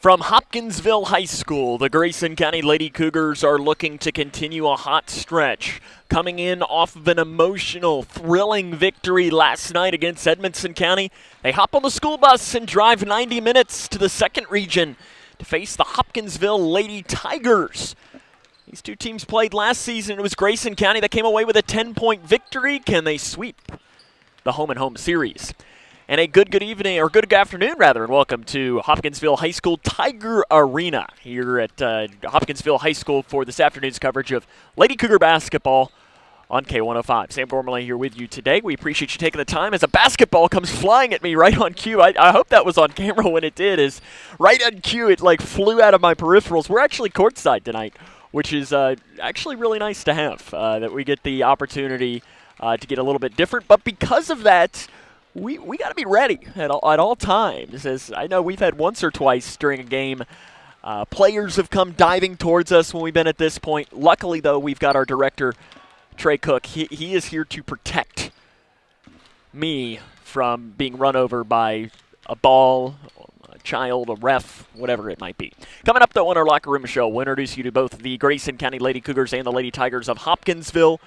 From Hopkinsville High School, the Grayson County Lady Cougars are looking to continue a hot stretch. Coming in off of an emotional, thrilling victory last night against Edmonson County, they hop on the school bus and drive 90 minutes to the second region to face the Hopkinsville Lady Tigers. These two teams played last season. It was Grayson County that came away with a 10-point victory. Can they sweep the home-and-home series? And a good evening, or good afternoon, rather, and welcome to Hopkinsville High School Tiger Arena here at Hopkinsville High School for this afternoon's coverage of Lady Cougar basketball on K105. Sam Gormley here with you today. We appreciate you taking the time as a basketball comes flying at me right on cue. I hope that was on camera when it did, is right on cue it like flew out of my peripherals. We're actually courtside tonight, which is actually really nice to have, that we get the opportunity to get a little bit different. But because of that, we got to be ready at all times. As I know we've had once or twice during a game, players have come diving towards us when we've been at this point. Luckily, though, we've got our director, Trey Cook. He is here to protect me from being run over by a ball, a child, a ref, whatever it might be. Coming up, though, on our Locker Room Show, we'll introduce you to both the Grayson County Lady Cougars and the Lady Tigers of Hopkinsville.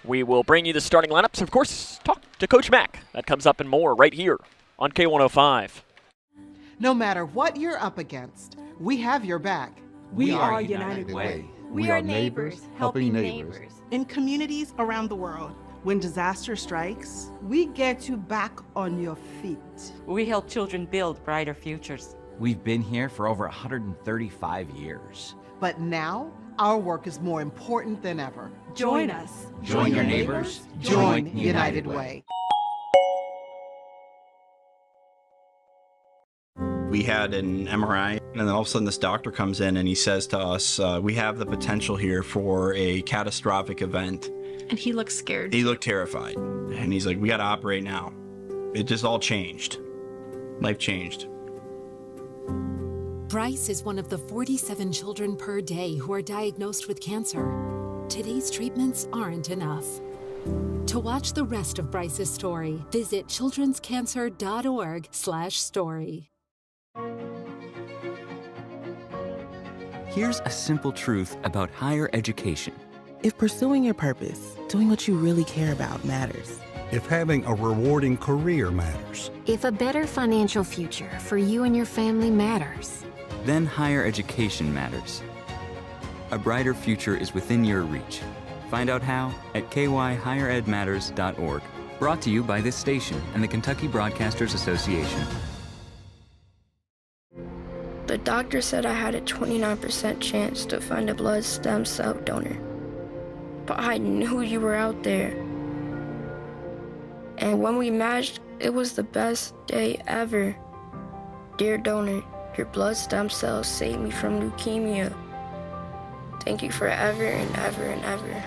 We will bring you the starting lineups, and of course, talk to Coach Mack. That comes up and more right here on K105. No matter what you're up against, we have your back. We are United Way. We are neighbors helping neighbors. In communities around the world, when disaster strikes, We get you back on your feet. We help children build brighter futures. We've been here for over 135 years. but now our work is more important than ever. Join us. Join your neighbors. Join United Way. We had an MRI, and then all of a sudden this doctor comes in and he says to us, we have the potential here for a catastrophic event. And he looked scared. He looked terrified. And he's like, we got to operate now. It just all changed. Life changed. Bryce is one of the 47 children per day who are diagnosed with cancer. Today's treatments aren't enough. To watch the rest of Bryce's story, visit childrenscancer.org/story. Here's a simple truth about higher education. If pursuing your purpose, doing what you really care about matters. If having a rewarding career matters. If a better financial future for you and your family matters. Then higher education matters. A brighter future is within your reach. Find out how at kyhigheredmatters.org. Brought to you by this station and the Kentucky Broadcasters Association. The doctor said I had a 29% chance to find a blood stem cell donor. But I knew you were out there. And when we matched, it was the best day ever. Dear donor, your blood stem cells saved me from leukemia. Thank you forever and ever and ever.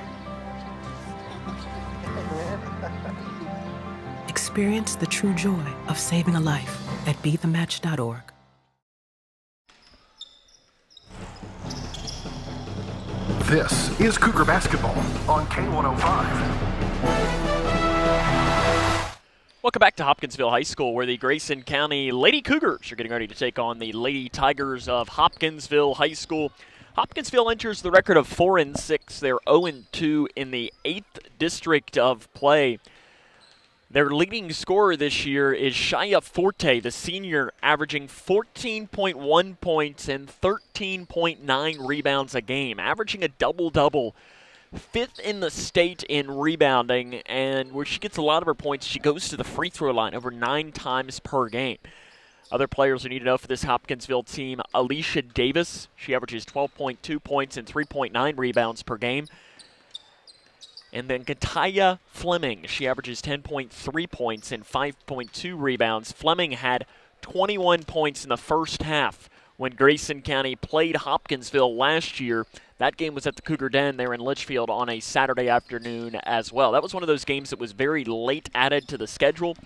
Experience the true joy of saving a life at BeTheMatch.org. This is Cougar Basketball on K105. Welcome back to Hopkinsville High School, where the Grayson County Lady Cougars are getting ready to take on the Lady Tigers of Hopkinsville High School. Hopkinsville enters the record of 4-6. They're 0-2 in the 8th district of play. Their leading scorer this year is Shia Forte, the senior, averaging 14.1 points and 13.9 rebounds a game, averaging a double-double. 5th in the state in rebounding, and where she gets a lot of her points, she goes to the free throw line over 9 times per game. Other players we need to know for this Hopkinsville team: Alicia Davis, she averages 12.2 points and 3.9 rebounds per game. And then Kataya Fleming, she averages 10.3 points and 5.2 rebounds. Fleming had 21 points in the first half when Grayson County played Hopkinsville last year. That game was at the Cougar Den there in Litchfield on a Saturday afternoon as well. That was one of those games that was very late added to the schedule.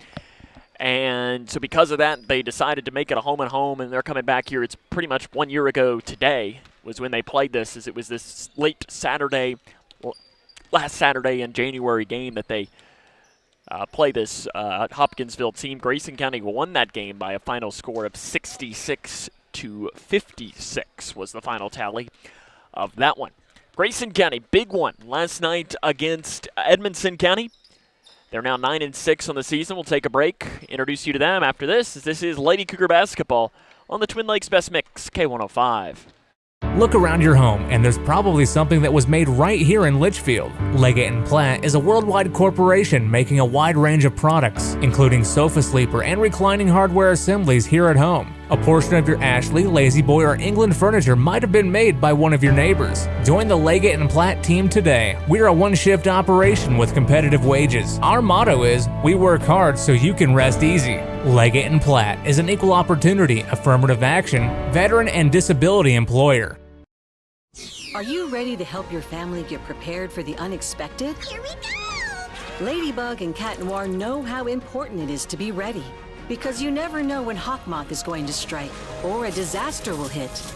And so because of that, they decided to make it a home-and-home, and they're coming back here. It's pretty much 1 year ago today was when they played this, as it was this late Saturday, last Saturday in January game that they play this Hopkinsville team. Grayson County won that game by a final score of 66 58-56 was the final tally of that one. Grayson County, big one last night against Edmonson County. They're now 9-6 on the season. We'll take a break, introduce you to them after this. This is Lady Cougar basketball on the Twin Lakes Best Mix, K105. Look around your home, and there's probably something that was made right here in Litchfield. Leggett & Platt is a worldwide corporation making a wide range of products, including sofa sleeper and reclining hardware assemblies here at home. A portion of your Ashley, Lazy Boy, or England furniture might have been made by one of your neighbors. Join the Leggett & Platt team today. We're a one-shift operation with competitive wages. Our motto is, we work hard so you can rest easy. Leggett & Platt is an equal opportunity, affirmative action, veteran and disability employer. Are you ready to help your family get prepared for the unexpected? Here we go! Ladybug and Cat Noir know how important it is to be ready, because you never know when hawk moth is going to strike or a disaster will hit.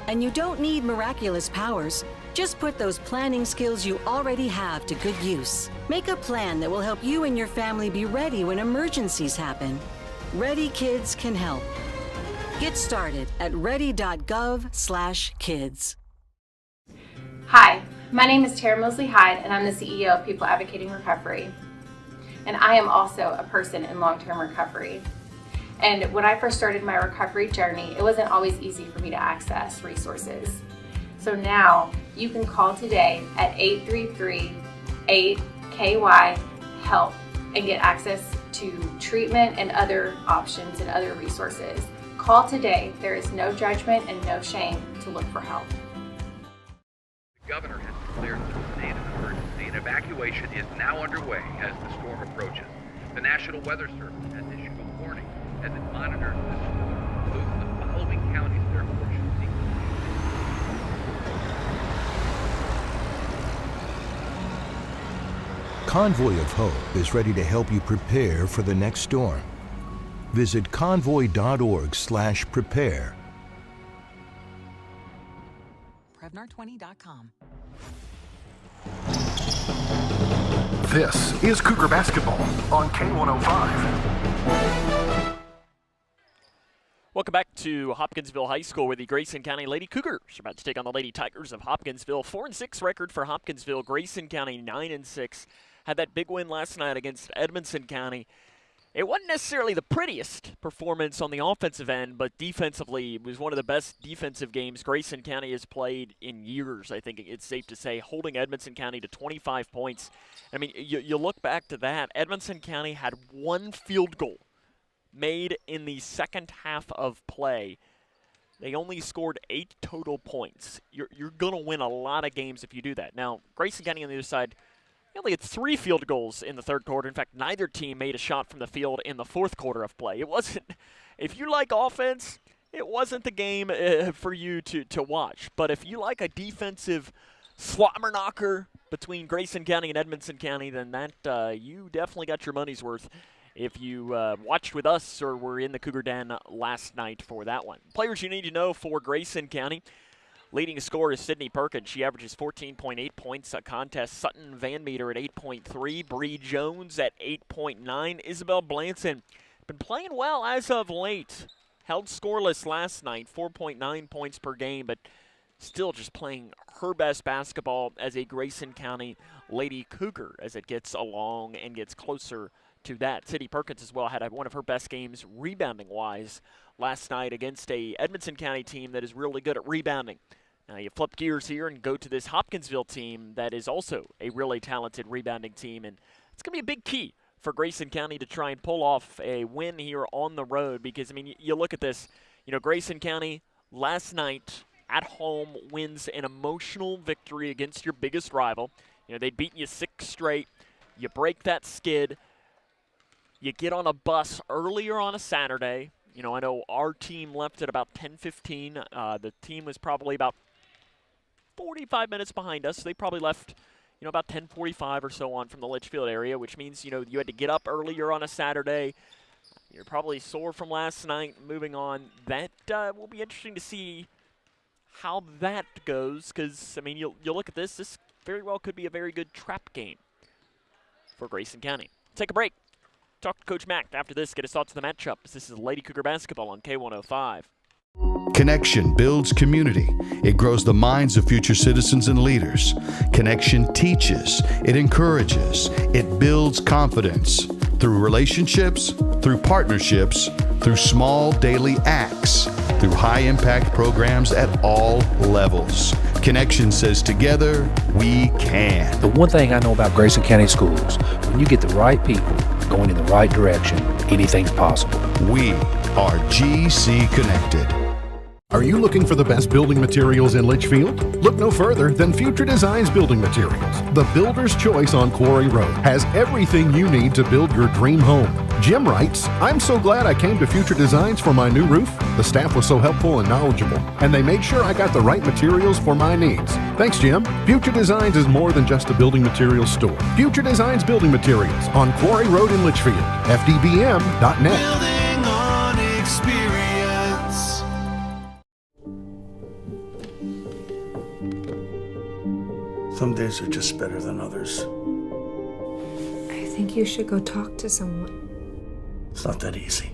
And you don't need miraculous powers. Just put those planning skills you already have to good use. Make a plan that will help you and your family be ready when emergencies happen. Ready Kids can help. Get started at ready.gov/kids. Hi, my name is Tara Mosley Hyde, and I'm the CEO of People Advocating Recovery. And I am also a person in long-term recovery. And when I first started my recovery journey, it wasn't always easy for me to access resources. So now you can call today at 833-8KY-HELP and get access to treatment and other options and other resources. Call today. There is no judgment and no shame to look for help. The governor has declared a state of emergency, and evacuation is now underway as the storm approaches. The National Weather Service has issued a warning as it monitors this storm. Those in the following counties, therefore, should seek Convoy of Hope is ready to help you prepare for the next storm. Visit convoy.org/prepare. Prevnar20.com. This is Cougar basketball on K105. Welcome back to Hopkinsville High School, where the Grayson County Lady Cougars are about to take on the Lady Tigers of Hopkinsville. 4-6 record for Hopkinsville. Grayson County 9-6. Had that big win last night against Edmonson County. It wasn't necessarily the prettiest performance on the offensive end, but defensively, it was one of the best defensive games Grayson County has played in years, I think it's safe to say, holding Edmonson County to 25 points. I mean, you look back to that, Edmonson County had one field goal made in the second half of play. They only scored 8 total points. You're going to win a lot of games if you do that. Now, Grayson County on the other side, they only had 3 field goals in the third quarter. In fact, neither team made a shot from the field in the fourth quarter of play. It wasn't, if you like offense, it wasn't the game for you to watch. But if you like a defensive slobber knocker between Grayson County and Edmonson County, then that you definitely got your money's worth if you watched with us or were in the Cougar Den last night for that one. Players you need to know for Grayson County. Leading scorer is Sydney Perkins. She averages 14.8 points a contest. Sutton Van Meter at 8.3. Bree Jones at 8.9. Isabel Blanson been playing well as of late. Held scoreless last night, 4.9 points per game, but still just playing her best basketball as a Grayson County Lady Cougar as it gets along and gets closer to that. Sydney Perkins as well had one of her best games rebounding-wise last night against a Edmonson County team that is really good at rebounding. Now you flip gears here and go to this Hopkinsville team that is also a really talented rebounding team, and it's going to be a big key for Grayson County to try and pull off a win here on the road because, I mean, you look at this, you know, Grayson County last night at home wins an emotional victory against your biggest rival. You know, they'd beaten you 6 straight. You break that skid. You get on a bus earlier on a Saturday. You know, I know our team left at about 10:15. The team was probably about 45 minutes behind us. They probably left, you know, about 10:45 or so on from the Litchfield area, which means, you know, you had to get up earlier on a Saturday. You're probably sore from last night. Moving on, that will be interesting to see how that goes because, I mean, you'll look at this. This very well could be a very good trap game for Grayson County. Take a break. Talk to Coach Mack after this. Get his thoughts on the matchup. This is Lady Cougar basketball on K105. Connection builds community. It grows the minds of future citizens and leaders. Connection teaches. It encourages. It builds confidence through relationships, through partnerships, through small daily acts, through high-impact programs at all levels. Connection says together, we can. The one thing I know about Grayson County Schools, when you get the right people going in the right direction, anything's possible. We are GC Connected. Are you looking for the best building materials in Litchfield? Look no further than Future Designs Building Materials. The builder's choice on Quarry Road has everything you need to build your dream home. Jim writes, "I'm so glad I came to Future Designs for my new roof. The staff was so helpful and knowledgeable, and they made sure I got the right materials for my needs. Thanks, Jim." Future Designs is more than just a building materials store. Future Designs Building Materials on Quarry Road in Litchfield. FDBM.net. Building on experience. Some days are just better than others. I think you should go talk to someone. It's not that easy.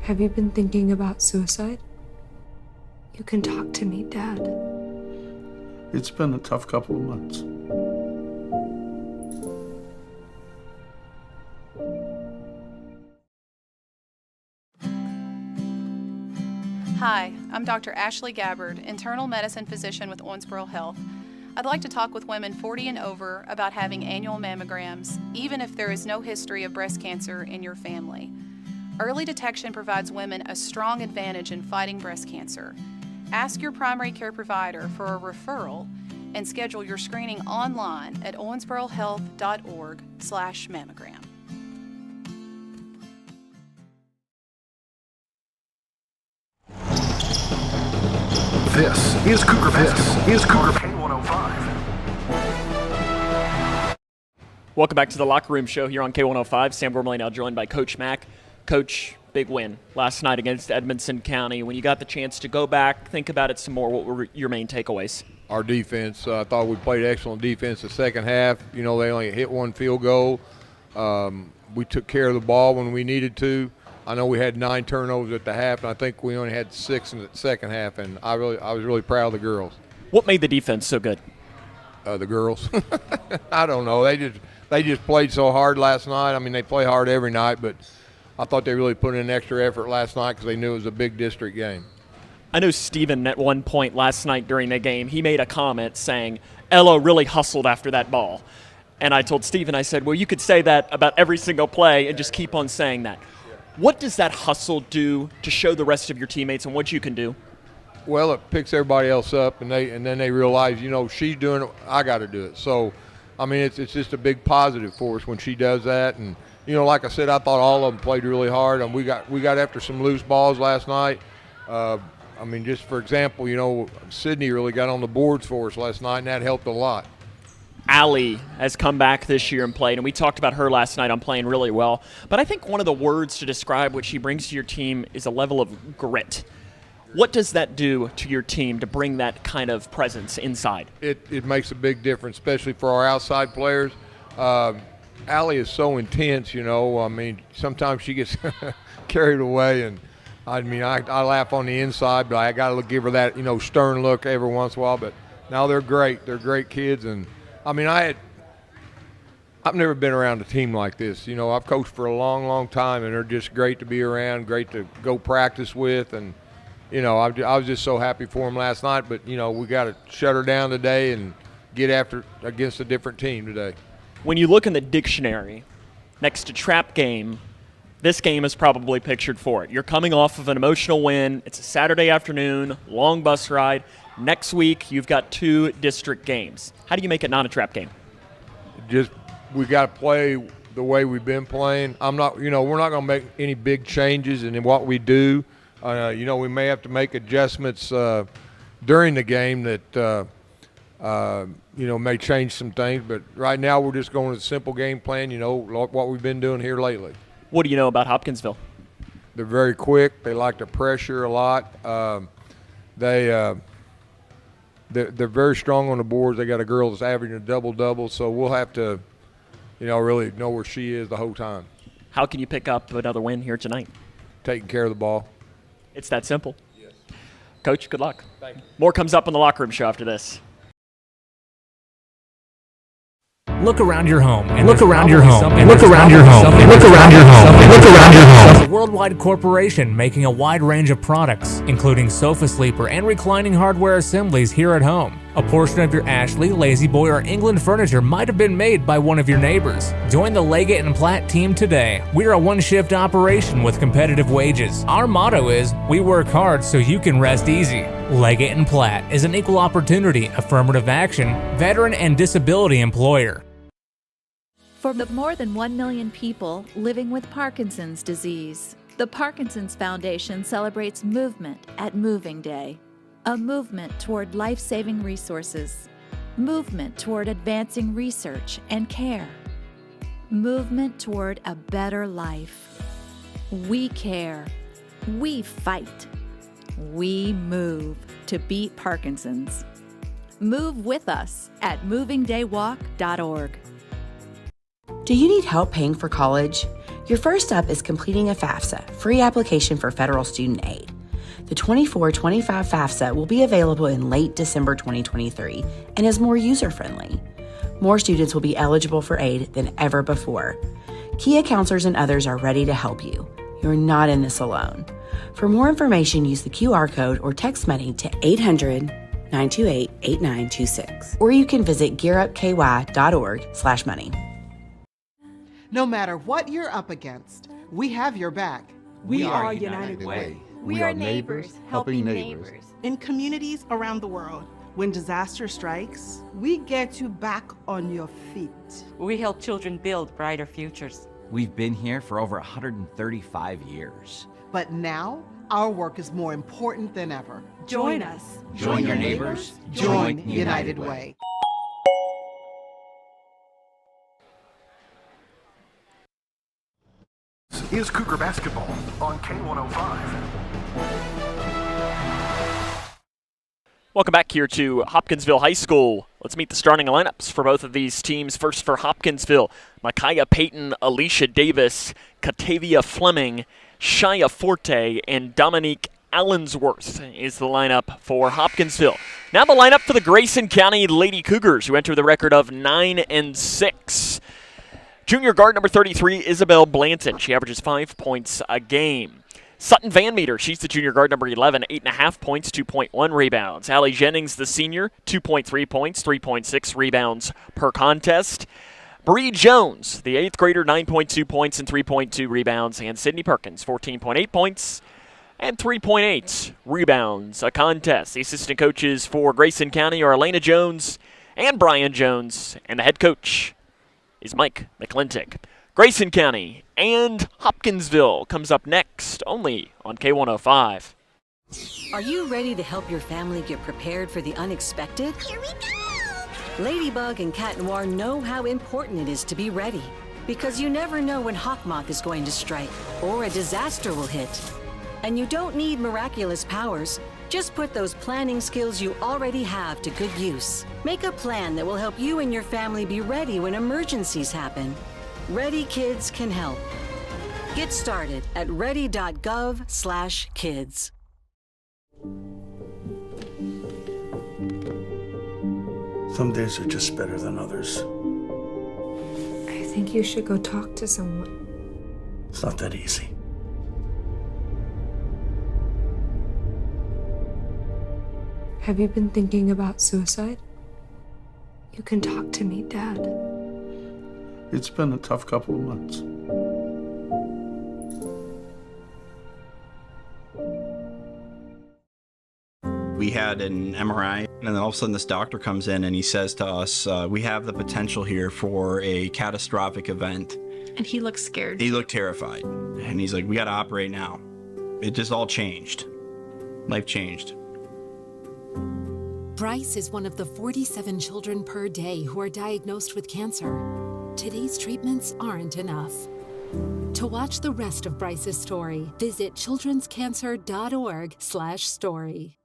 Have you been thinking about suicide? You can talk to me, Dad. It's been a tough couple of months. Hi, I'm Dr. Ashley Gabbard, internal medicine physician with Owensboro Health. I'd like to talk with women 40 and over about having annual mammograms, even if there is no history of breast cancer in your family. Early detection provides women a strong advantage in fighting breast cancer. Ask your primary care provider for a referral and schedule your screening online at owensborohealth.org/mammogram. This is Cougar Basketball. Is Cougar K105. Welcome back to the Locker Room Show here on K105. Sam Gormley now joined by Coach Mack. Coach, big win last night against Edmonson County. When you got the chance to go back, think about it some more, what were your main takeaways? Our defense. I thought we played excellent defense the second half. You know, they only hit one field goal. We took care of the ball when we needed to. I know we had 9 turnovers at the half, and I think we only had 6 in the second half, and I was really proud of the girls. What made the defense so good? The girls. I don't know. They just played so hard last night. I mean, they play hard every night, but I thought they really put in extra effort last night because they knew it was a big district game. I know Steven at one point last night during the game, he made a comment saying, Ella really hustled after that ball. And I told Steven, I said, well, you could say that about every single play and just keep on saying that. What does that hustle do to show the rest of your teammates and what you can do? Well, it picks everybody else up, and then they realize, you know, she's doing it, I got to do it. So, I mean, it's just a big positive for us when she does that. And, you know, like I said, I thought all of them played really hard, and we got after some loose balls last night. I mean, just for example, you know, Sydney really got on the boards for us last night, and that helped a lot. Allie has come back this year and played, and we talked about her last night on playing really well. But I think one of the words to describe what she brings to your team is a level of grit. What does that do to your team to bring that kind of presence inside? It makes a big difference, especially for our outside players. Allie is so intense, you know. I mean, sometimes she gets carried away, and I mean, I laugh on the inside, but I got to give her that, you know, stern look every once in a while. But now they're great. They're great kids, and I mean, I've never been around a team like this. You know, I've coached for a long, long time, and they're just great to be around, great to go practice with, and you know, I was just so happy for them last night. But you know, we got to shut her down today and get after against a different team today. When you look in the dictionary, next to trap game, this game is probably pictured for it. You're coming off of an emotional win. It's a Saturday afternoon, long bus ride. Next week, you've got 2 district games. How do you make it not a trap game? Just we got to play the way we've been playing. We're not going to make any big changes in what we do. You know, we may have to make adjustments during the game that you know, may change some things. But right now, we're just going with a simple game plan. You know, what we've been doing here lately. What do you know about Hopkinsville? They're very quick. They like to pressure a lot. They're very strong on the boards. They got a girl that's averaging a double-double, so we'll have to, you know, really know where she is the whole time. How can you pick up another win here tonight? Taking care of the ball. It's that simple. Yes. Coach, good luck. Thank you. More comes up on the locker room show after this. Look around your home and look around your home and look around your home and look around your home and look around your home. A worldwide corporation making a wide range of products, including sofa sleeper and reclining hardware assemblies here at home. A portion of your Ashley, Lazy Boy, or England furniture might have been made by one of your neighbors. Join the Leggett and Platt team today. We're a one-shift operation with competitive wages. Our motto is, we work hard so you can rest easy. Leggett and Platt is an equal opportunity, affirmative action, veteran and disability employer. For the more than 1 million people living with Parkinson's disease, the Parkinson's Foundation celebrates movement at Moving Day. A movement toward life-saving resources. Movement toward advancing research and care. Movement toward a better life. We care. We fight. We move to beat Parkinson's. Move with us at movingdaywalk.org. Do you need help paying for college? Your first step is completing a FAFSA, free application for federal student aid. The 24-25 FAFSA will be available in late December 2023 and is more user-friendly. More students will be eligible for aid than ever before. Kia counselors and others are ready to help you. You're not in this alone. For more information, use the QR code or text money to 800-928-8926. Or you can visit gearupky.org/money. No matter what you're up against, we have your back. We are United Way. We are neighbors helping neighbors. In communities around the world, when disaster strikes, we get you back on your feet. We help children build brighter futures. We've been here for over 135 years. But now, our work is more important than ever. Join us. Join your neighbors. Join United Way. Is Cougar basketball on K105. Welcome back here to Hopkinsville High School. Let's meet the starting lineups for both of these teams. First for Hopkinsville, Micaiah Payton, Alicia Davis, Catavia Fleming, Shia Forte, and Dominique Allensworth is the lineup for Hopkinsville. Now the lineup for the Grayson County Lady Cougars, who enter the record of 9-6. Junior guard number 33, Isabel Blanton. She averages 5 points a game. Sutton Van Meter, she's the junior guard number 11, 8.5 points, 2.1 rebounds. Allie Jennings, the senior, 2.3 points, 3.6 rebounds per contest. Bree Jones, the 8th grader, 9.2 points and 3.2 rebounds. And Sydney Perkins, 14.8 points and 3.8 rebounds a contest. The assistant coaches for Grayson County are Elena Jones and Brian Jones, and the head coach is Mike McClintock. Grayson County and Hopkinsville comes up next, only on K105. Are you ready to help your family get prepared for the unexpected? Here we go! Ladybug and Cat Noir know how important it is to be ready, because you never know when hawk moth is going to strike or a disaster will hit. And you don't need miraculous powers. Just put those planning skills you already have to good use. Make a plan that will help you and your family be ready when emergencies happen. Ready Kids can help. Get started at ready.gov/kids. Some days are just better than others. I think you should go talk to someone. It's not that easy. Have you been thinking about suicide? You can talk to me, Dad. It's been a tough couple of months. We had an MRI, and then all of a sudden this doctor comes in and he says to us, we have the potential here for a catastrophic event. And he looked scared. He looked terrified. And he's like, we got to operate now. It just all changed. Life changed. Bryce is one of the 47 children per day who are diagnosed with cancer. Today's treatments aren't enough. To watch the rest of Bryce's story, visit childrenscancer.org/story.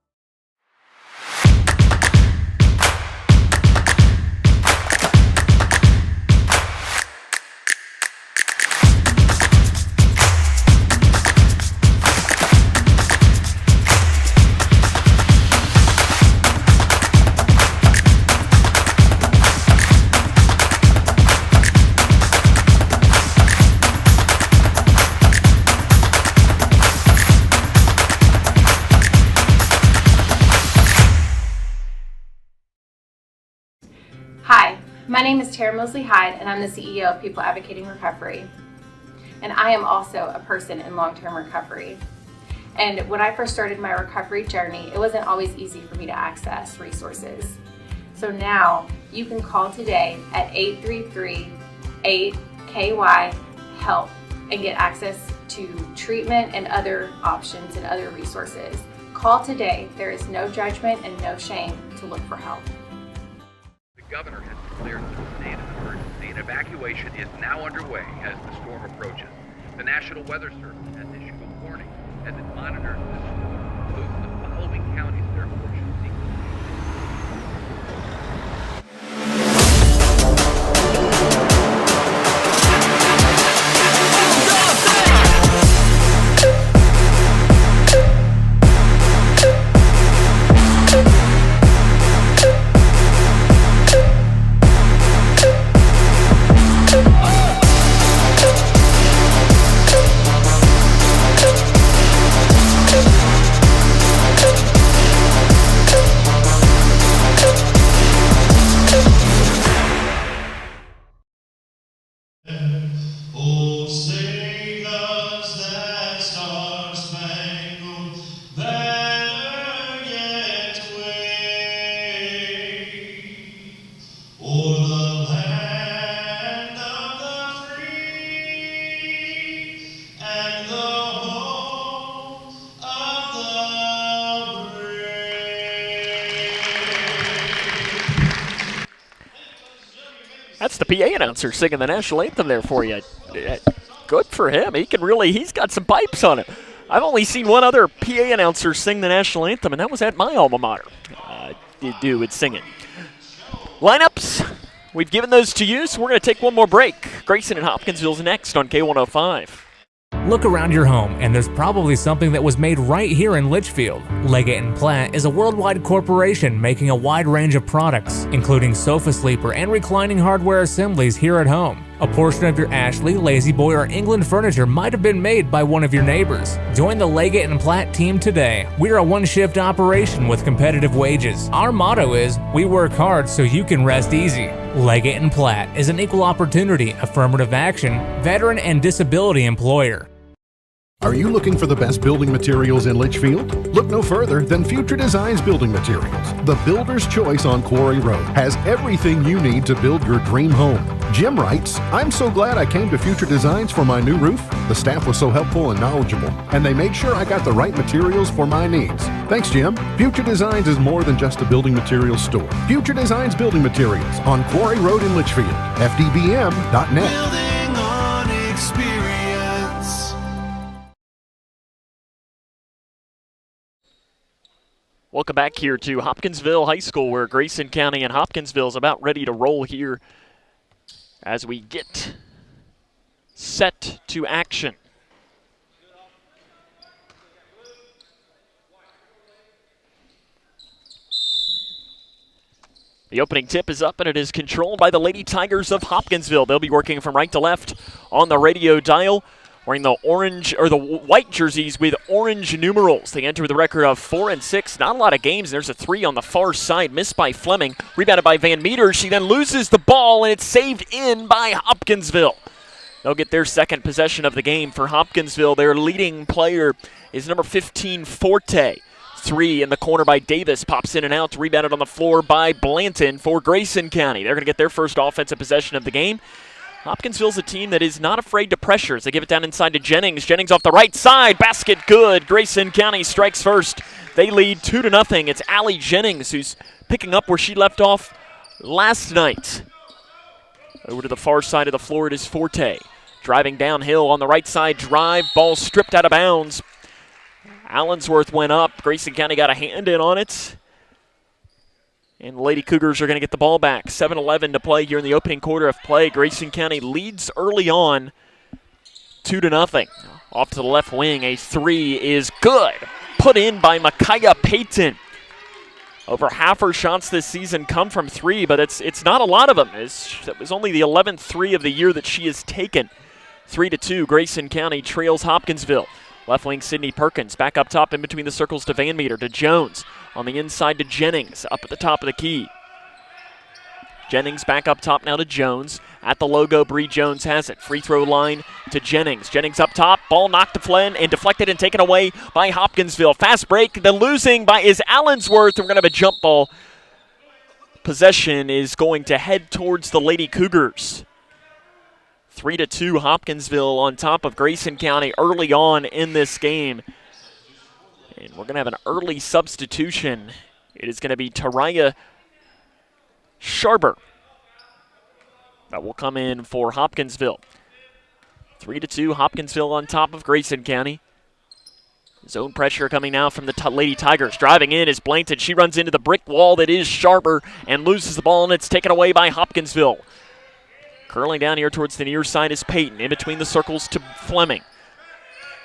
My name is Tara Mosley Hyde, and I'm the CEO of People Advocating Recovery. And I am also a person in long-term recovery. And when I first started my recovery journey, it wasn't always easy for me to access resources. So now you can call today at 833-8KY-HELP and get access to treatment and other options and other resources. Call today. There is no judgment and no shame to look for help. The governor has declared the state of emergency, and evacuation is now underway as the storm approaches. The National Weather Service has issued a warning as it monitors this storm, including the following counties that are fortunate. That's the PA announcer singing the national anthem there for you. Good for him. He's got some pipes on him. I've only seen one other PA announcer sing the national anthem, and that was at my alma mater. Dude would sing it. Lineups, we've given those to you, so we're going to take one more break. Grayson and Hopkinsville's next on K105. Look around your home, and there's probably something that was made right here in Litchfield. Leggett & Platt is a worldwide corporation making a wide range of products, including sofa sleeper and reclining hardware assemblies here at home. A portion of your Ashley, Lazy Boy, or England furniture might have been made by one of your neighbors. Join the Leggett & Platt team today. We're a one-shift operation with competitive wages. Our motto is, we work hard so you can rest easy. Leggett & Platt is an equal opportunity, affirmative action, veteran, and disability employer. Are you looking for the best building materials in Litchfield? Look no further than Future Designs Building Materials. The builder's choice on Quarry Road has everything you need to build your dream home. Jim writes, I'm so glad I came to Future Designs for my new roof. The staff was so helpful and knowledgeable, and they made sure I got the right materials for my needs. Thanks, Jim. Future Designs is more than just a building materials store. Future Designs Building Materials on Quarry Road in Litchfield. FDBM.net. Building on experience. Welcome back here to Hopkinsville High School, where Grayson County and Hopkinsville is about ready to roll here as we get set to action. The opening tip is up, and it is controlled by the Lady Tigers of Hopkinsville. They'll be working from right to left on the radio dial, wearing the orange or the white jerseys with orange numerals. They enter with a record of 4-6. Not a lot of games. There's a 3 on the far side, missed by Fleming. Rebounded by Van Meter. She then loses the ball, and it's saved in by Hopkinsville. They'll get their second possession of the game for Hopkinsville. Their leading player is number 15, Forte. 3 in the corner by Davis. Pops in and out. Rebounded on the floor by Blanton for Grayson County. They're going to get their first offensive possession of the game. Hopkinsville's a team that is not afraid to pressure as they give it down inside to Jennings. Jennings off the right side. Basket good. Grayson County strikes first. They lead 2-0. It's Allie Jennings who's picking up where she left off last night. Over to the far side of the floor, it is Forte. Driving downhill on the right side. Drive. Ball stripped out of bounds. Allensworth went up. Grayson County got a hand in on it. And the Lady Cougars are going to get the ball back. 7:11 to play here in the opening quarter of play. Grayson County leads early on 2-0. Off to the left wing, a 3 is good. Put in by Micaiah Payton. Over half her shots this season come from 3, but it's not a lot of them. That was only the 11th 3 of the year that she has taken. 3-2, Grayson County trails Hopkinsville. Left wing, Sydney Perkins. Back up top in between the circles to Van Meter, to Jones. On the inside to Jennings, up at the top of the key. Jennings back up top now to Jones. At the logo, Bree Jones has it. Free throw line to Jennings. Jennings up top. Ball knocked to Flynn and deflected and taken away by Hopkinsville. Fast break. The losing by is Allensworth. We're going to have a jump ball. Possession is going to head towards the Lady Cougars. 3-2 Hopkinsville on top of Grayson County early on in this game. And we're going to have an early substitution. It is going to be Taraya Sharber that will come in for Hopkinsville. 3-2 Hopkinsville on top of Grayson County. Zone pressure coming now from the Lady Tigers. Driving in is Blankton. She runs into the brick wall that is Sharber and loses the ball, and it's taken away by Hopkinsville. Curling down here towards the near side is Peyton. In between the circles to Fleming.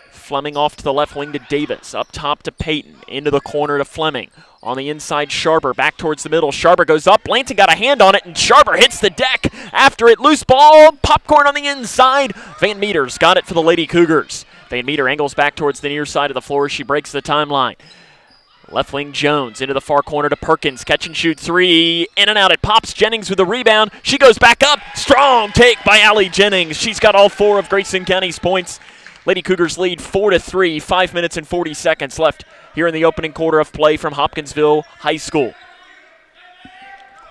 Fleming off to the left wing to Davis. Up top to Peyton. Into the corner to Fleming. On the inside, Sharber back towards the middle. Sharber goes up. Blanton got a hand on it, and Sharber hits the deck. After it, loose ball. Popcorn on the inside. Van Meters got it for the Lady Cougars. Van Meter angles back towards the near side of the floor. She breaks the timeline. Left wing Jones into the far corner to Perkins. Catch and shoot three. In and out. It pops. Jennings with the rebound. She goes back up. Strong take by Allie Jennings. She's got all 4 of Grayson County's points. Lady Cougars lead 4-3. 5 minutes and 40 seconds left here in the opening quarter of play from Hopkinsville High School.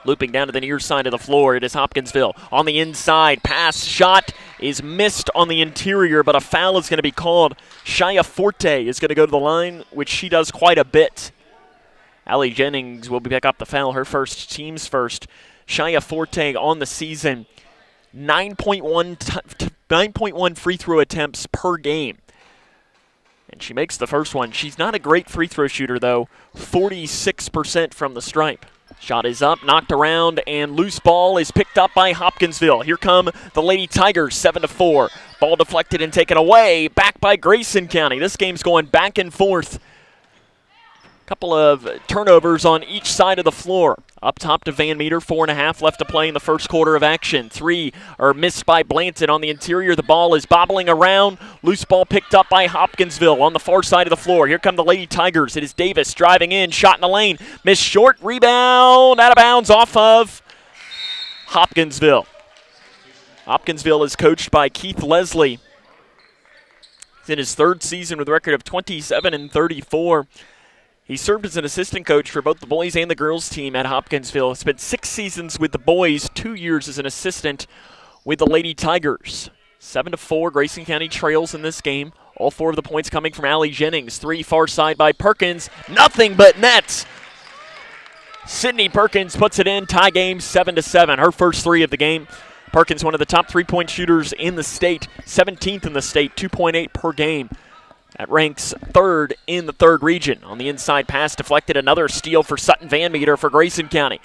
Looping down to the near side of the floor, it is Hopkinsville. On the inside, pass, shot is missed on the interior, but a foul is going to be called. Shia Forte is going to go to the line, which she does quite a bit. Allie Jennings will pick up the foul, her first, team's first. Shia Forte on the season, 9.1 free throw attempts per game. And she makes the first one. She's not a great free throw shooter, though. 46% from the stripe. Shot is up, knocked around, and loose ball is picked up by Hopkinsville. Here come the Lady Tigers, 7-4. Ball deflected and taken away, back by Grayson County. This game's going back and forth. Couple of turnovers on each side of the floor. Up top to Van Meter, 4.5 left to play in the first quarter of action. 3 are missed by Blanton on the interior. The ball is bobbling around. Loose ball picked up by Hopkinsville on the far side of the floor. Here come the Lady Tigers. It is Davis driving in, shot in the lane. Missed short, rebound, out of bounds off of Hopkinsville. Hopkinsville is coached by Keith Leslie. He's in his 3rd season with a record of 27-34. He served as an assistant coach for both the boys and the girls team at Hopkinsville. Spent 6 seasons with the boys, 2 years as an assistant with the Lady Tigers. 7-4, Grayson County trails in this game. All 4 of the points coming from Allie Jennings. 3 far side by Perkins. Nothing but nets. Sydney Perkins puts it in. Tie game 7-7. Her first 3 of the game. Perkins, one of the top 3-point shooters in the state. 17th in the state, 2.8 per game. That ranks 3rd in the 3rd region. On the inside pass deflected, another steal for Sutton Van Meter for Grayson County.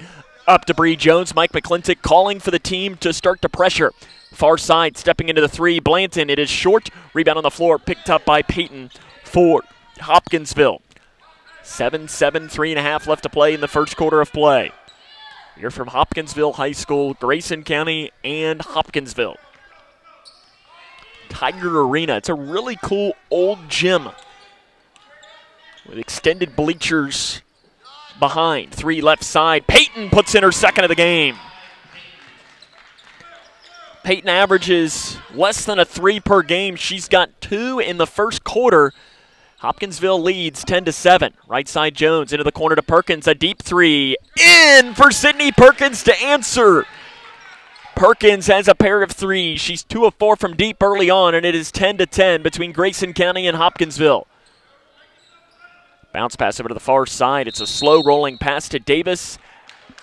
Up to Bree Jones, Mike McClintock calling for the team to start to pressure. Far side, stepping into the 3, Blanton. It is short, rebound on the floor, picked up by Peyton for Hopkinsville. 7-7, 3.5 left to play in the first quarter of play. You're from Hopkinsville High School, Grayson County, and Hopkinsville. Tiger Arena. It's a really cool old gym with extended bleachers behind. 3 left side. Peyton puts in her 2nd of the game. Peyton averages less than a 3 per game. She's got 2 in the first quarter. Hopkinsville leads 10-7. Right side Jones into the corner to Perkins. A deep 3 in for Sydney Perkins to answer. Perkins has a pair of 3. She's 2 of 4 from deep early on, and it is 10-10 between Grayson County and Hopkinsville. Bounce pass over to the far side. It's a slow rolling pass to Davis,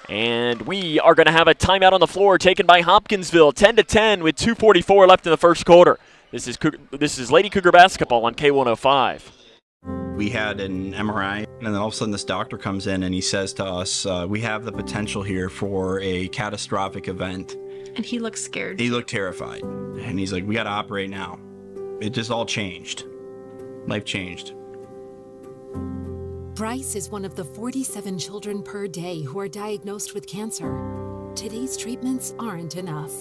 and we are going to have a timeout on the floor taken by Hopkinsville. 10-10 with 2:44 left in the first quarter. This is Lady Cougar basketball on K105. We had an MRI, and then all of a sudden this doctor comes in and he says to us, we have the potential here for a catastrophic event. And he looked scared. He looked terrified. And he's like, we got to operate now. It just all changed. Life changed. Bryce is one of the 47 children per day who are diagnosed with cancer. Today's treatments aren't enough.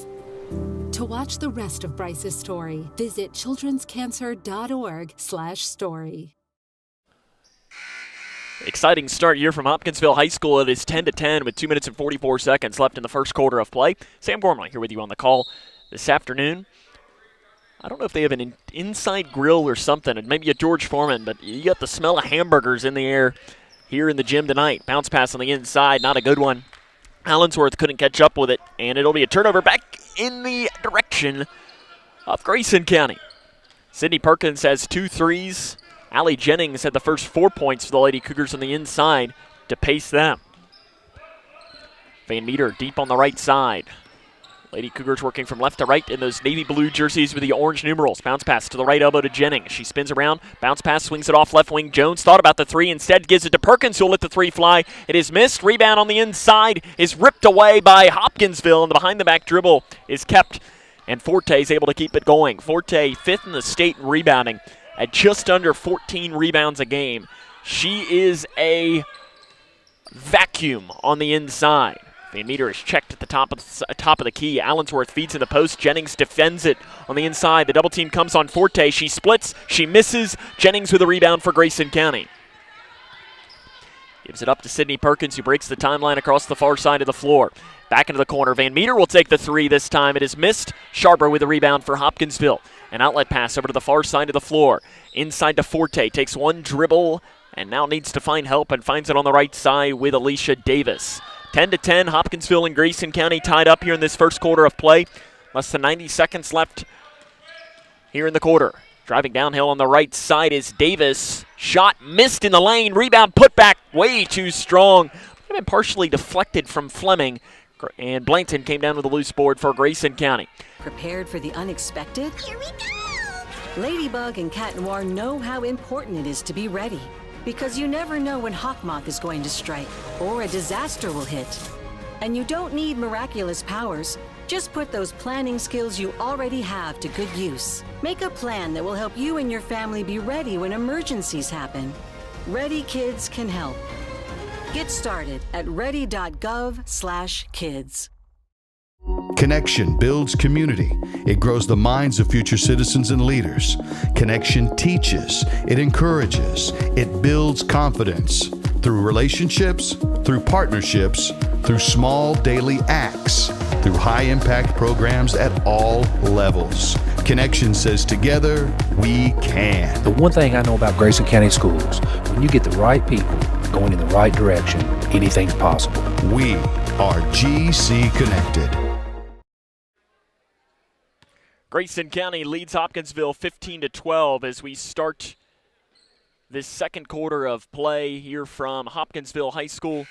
To watch the rest of Bryce's story, visit childrenscancer.org/story. Exciting start here from Hopkinsville High School. It is 10-10 with 2 minutes and 44 seconds left in the first quarter of play. Sam Gormley here with you on the call this afternoon. I don't know if they have an inside grill or something, and maybe a George Foreman, but you got the smell of hamburgers in the air here in the gym tonight. Bounce pass on the inside, not a good one. Allensworth couldn't catch up with it, and it'll be a turnover back in the direction of Grayson County. Sydney Perkins has 2 threes. Allie Jennings had the first 4 points for the Lady Cougars on the inside to pace them. Van Meter deep on the right side. Lady Cougars working from left to right in those navy blue jerseys with the orange numerals. Bounce pass to the right elbow to Jennings. She spins around. Bounce pass, swings it off left wing. Jones thought about the 3. Instead gives it to Perkins, who'll let the 3 fly. It is missed. Rebound on the inside is ripped away by Hopkinsville, and the behind-the-back dribble is kept, and Forte is able to keep it going. Forte 5th in the state in rebounding at just under 14 rebounds a game. She is a vacuum on the inside. Van Meter is checked at the top of the key. Allensworth feeds in the post. Jennings defends it on the inside. The double team comes on Forte. She splits. She misses. Jennings with a rebound for Grayson County. Gives it up to Sydney Perkins, who breaks the timeline across the far side of the floor. Back into the corner. Van Meter will take the 3 this time. It is missed. Sharper with a rebound for Hopkinsville. An outlet pass over to the far side of the floor. Inside to Forte. Takes 1 dribble and now needs to find help and finds it on the right side with Alicia Davis. 10-10, Hopkinsville and Grayson County tied up here in this first quarter of play. Less than 90 seconds left here in the quarter. Driving downhill on the right side is Davis. Shot missed in the lane. Rebound put back way too strong. Been partially deflected from Fleming. And Blanton came down with a loose board for Grayson County. Prepared for the unexpected? Here we go! Ladybug and Cat Noir know how important it is to be ready. Because you never know when Hawkmoth is going to strike, or a disaster will hit. And you don't need miraculous powers. Just put those planning skills you already have to good use. Make a plan that will help you and your family be ready when emergencies happen. Ready Kids can help. Get started at ready.gov/kids. Connection builds community. It grows the minds of future citizens and leaders. Connection teaches. It encourages. It builds confidence. Through relationships, through partnerships, through small daily acts, through high-impact programs at all levels. Connection says together, we can. The one thing I know about Grayson County Schools, when you get the right people going in the right direction, anything's possible. We are GC Connected. Grayson County leads Hopkinsville 15-12 as we start this second quarter of play here from Hopkinsville High School.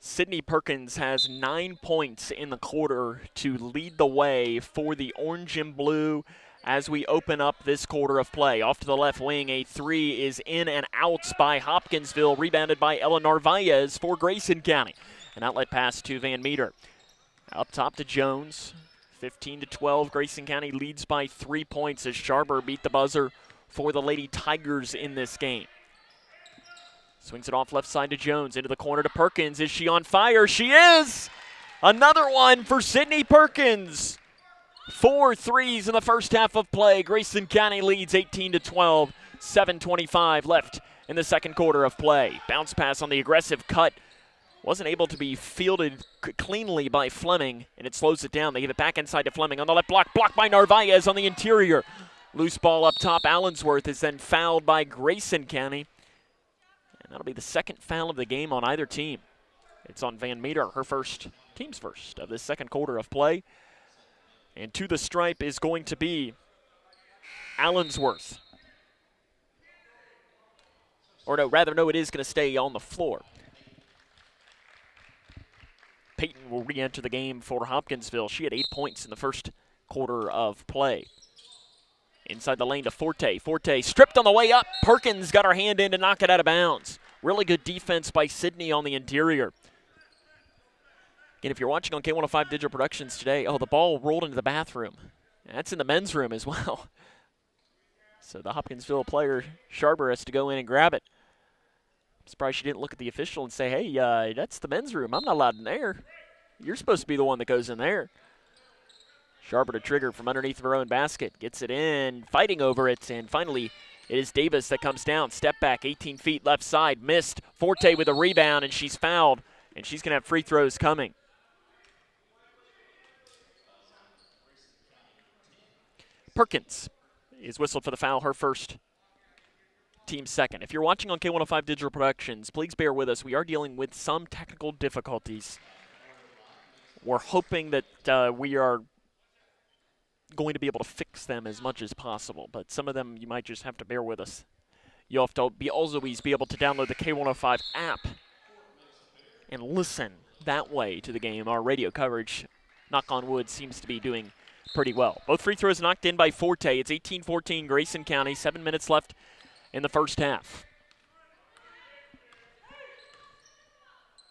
Sydney Perkins has 9 points in the quarter to lead the way for the orange and blue as we open up this quarter of play. Off to the left wing, a 3 is in and out by Hopkinsville, rebounded by Ella Narvaez for Grayson County. An outlet pass to Van Meter. Up top to Jones. 15-12, Grayson County leads by 3 points as Sharper beat the buzzer for the Lady Tigers in this game. Swings it off left side to Jones, into the corner to Perkins. Is she on fire? She is! Another one for Sydney Perkins. 4 threes in the first half of play. Grayson County leads 18-12, 7:25 left in the second quarter of play. Bounce pass on the aggressive cut. Wasn't able to be fielded cleanly by Fleming, and it slows it down. They give it back inside to Fleming on the left block. Blocked by Narvaez on the interior. Loose ball up top. Allensworth is then fouled by Grayson County. And that'll be the second foul of the game on either team. It's on Van Meter, her first, team's first of this second quarter of play. And to the stripe is going to be Allensworth. Or no, rather, no, it is going to stay on the floor. Peyton will re-enter the game for Hopkinsville. She had 8 points in the first quarter of play. Inside the lane to Forte. Forte stripped on the way up. Perkins got her hand in to knock it out of bounds. Really good defense by Sydney on the interior. Again, if you're watching on K105 Digital Productions today, the ball rolled into the bathroom. That's in the men's room as well. So the Hopkinsville player, Sharper, has to go in and grab it. I'm surprised she didn't look at the official and say, hey, that's the men's room. I'm not allowed in there. You're supposed to be the one that goes in there. Sharper to trigger from underneath her own basket. Gets it in, fighting over it, and finally It is Davis that comes down. Step back, 18 feet left side. Missed. Forte with a rebound, and she's fouled. And she's going to have free throws coming. Perkins is whistled for the foul, her first, team second. If you're watching on K105 Digital Productions, please bear with us. We are dealing with some technical difficulties. We're hoping that we are going to be able to fix them as much as possible, but some of them you might just have to bear with us. You'll have to always be able to download the K105 app and listen that way to the game. Our radio coverage, knock on wood, seems to be doing pretty well. Both free throws knocked in by Forte. It's 18-14 Grayson County, 7 minutes left in the first half.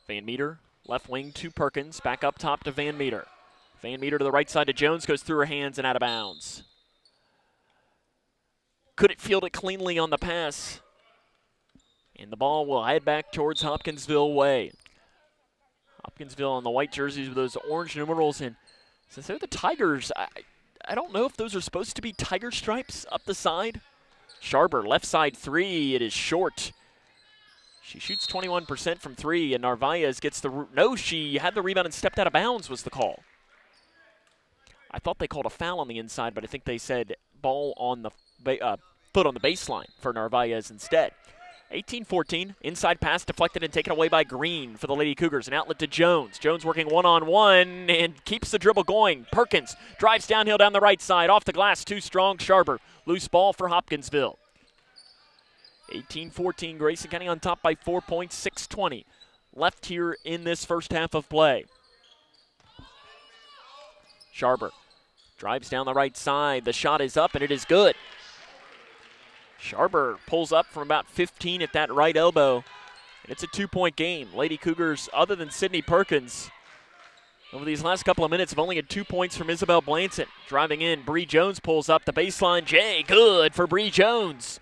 Van Meter, left wing to Perkins, back up top to Van Meter. Van Meter to the right side to Jones, goes through her hands and out of bounds. Couldn't field it cleanly on the pass. And the ball will head back towards Hopkinsville way. Hopkinsville on the white jerseys with those orange numerals. And since they're the Tigers, I don't know if those are supposed to be tiger stripes up the side. Sharber, left side three. It is short. She shoots 21% from three, and Narvaez gets the... No, she had the rebound and stepped out of bounds was the call. I thought they called a foul on the inside, but I think they said ball on the foot on the baseline for Narvaez instead. 18-14, inside pass deflected and taken away by Green for the Lady Cougars. An outlet to Jones. Jones working one-on-one and keeps the dribble going. Perkins drives downhill down the right side. Off the glass, too strong. Sharber. Loose ball for Hopkinsville. 18-14, Grayson County on top by 4 points, 6:20 left here in this first half of play. Sharber drives down the right side. The shot is up, and it is good. Sharber pulls up from about 15 at that right elbow. And it's a 2-point game. Lady Cougars, other than Sydney Perkins, over these last couple of minutes have only had 2 points from Isabel Blanson. Driving in, Bree Jones pulls up the baseline. Jay, good for Bree Jones.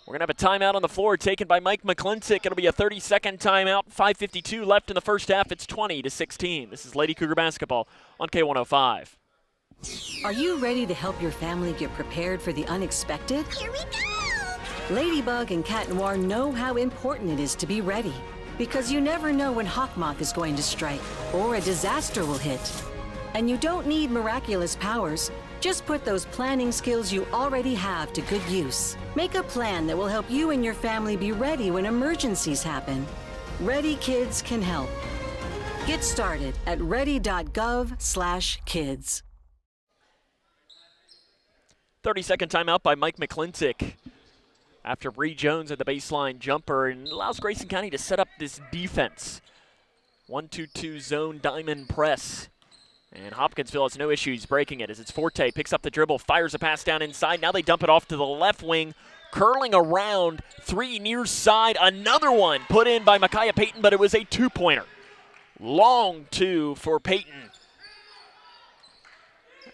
We're going to have a timeout on the floor taken by Mike McClintock. It'll be a 30-second timeout. 5:52 left in the first half. It's 20-16. This is Lady Cougar basketball on K105. Are you ready to help your family get prepared for the unexpected? Here we go! Ladybug and Cat Noir know how important it is to be ready, because you never know when Hawkmoth is going to strike or a disaster will hit. And you don't need miraculous powers. Just put those planning skills you already have to good use. Make a plan that will help you and your family be ready when emergencies happen. Ready Kids can help. Get started at ready.gov/kids. 30-second timeout by Mike McClintock after Bree Jones at the baseline jumper, and allows Grayson County to set up this defense. 1-2-2 zone diamond press. And Hopkinsville has no issues breaking it as it's Forte, picks up the dribble, fires a pass down inside. Now they dump it off to the left wing, curling around, three near side. Another one put in by Micaiah Payton, but it was a two-pointer. Long two for Payton.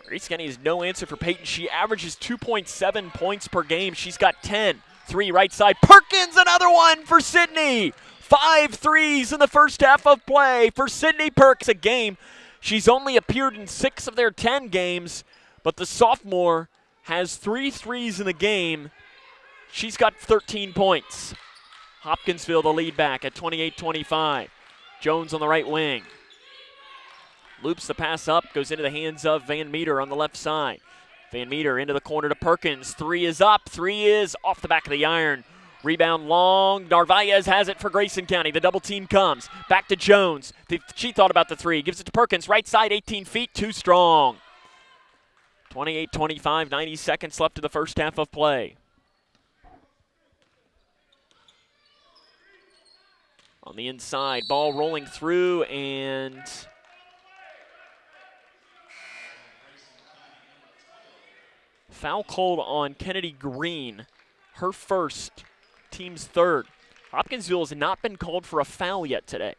Grayson County has no answer for Payton. She averages 2.7 points per game. She's got 10. Three right side. Perkins, another one for Sydney. 5 threes in the first half of play for Sydney Perkins. A game. She's only appeared in 6 of their 10 games, but the sophomore has 3 threes in the game. She's got 13 points. Hopkinsville the lead back at 28-25. Jones on the right wing. Loops the pass up, goes into the hands of Van Meter on the left side. Van Meter into the corner to Perkins. 3 is up, 3 is off the back of the iron. Rebound long. Narvaez has it for Grayson County. The double team comes. Back to Jones. She thought about the 3. Gives it to Perkins. Right side, 18 feet. Too strong. 28-25, 90 seconds left in the first half of play. On the inside, ball rolling through, and foul called on Kennedy Green. Her first, team's third. Hopkinsville has not been called for a foul yet today.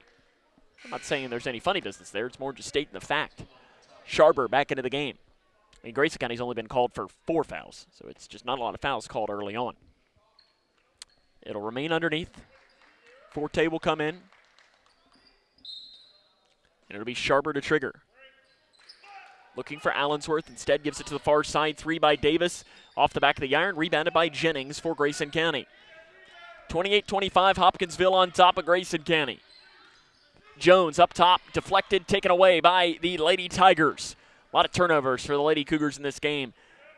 I'm not saying there's any funny business there. It's more just stating the fact. Sharber back into the game. I mean, Grayson County's only been called for 4 fouls, so it's just not a lot of fouls called early on. It'll remain underneath. Forte will come in. And it'll be Sharber to trigger. Looking for Allensworth. Instead gives it to the far side. 3 by Davis. Off the back of the iron. Rebounded by Jennings for Grayson County. 28-25, Hopkinsville on top of Grayson County. Jones up top, deflected, taken away by the Lady Tigers. A lot of turnovers for the Lady Cougars in this game.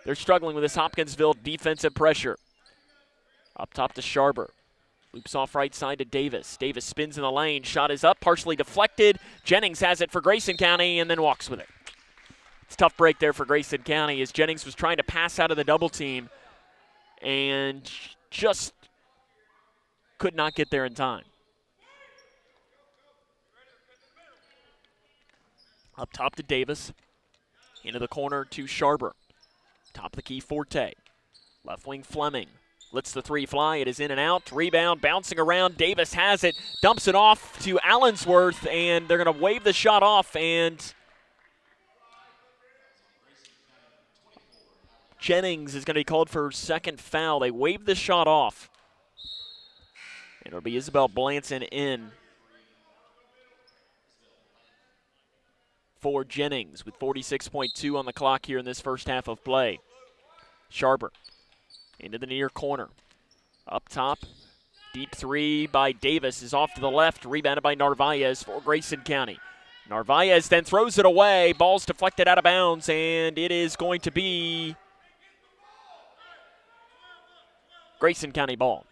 They're struggling with this Hopkinsville defensive pressure. Up top to Sharber. Loops off right side to Davis. Davis spins in the lane. Shot is up, partially deflected. Jennings has it for Grayson County and then walks with it. It's a tough break there for Grayson County as Jennings was trying to pass out of the double team and just could not get there in time. Up top to Davis. Into the corner to Sharber. Top of the key, Forte. Left wing, Fleming. Lets the 3 fly. It is in and out. Rebound, bouncing around. Davis has it. Dumps it off to Allensworth, and they're going to wave the shot off, and Jennings is going to be called for her second foul. They wave the shot off. And it'll be Isabel Blanton in for Jennings with 46.2 on the clock here in this first half of play. Sharber into the near corner. Up top, deep 3 by Davis is off to the left, rebounded by Narvaez for Grayson County. Narvaez then throws it away, ball's deflected out of bounds, and it is going to be Grayson County ball.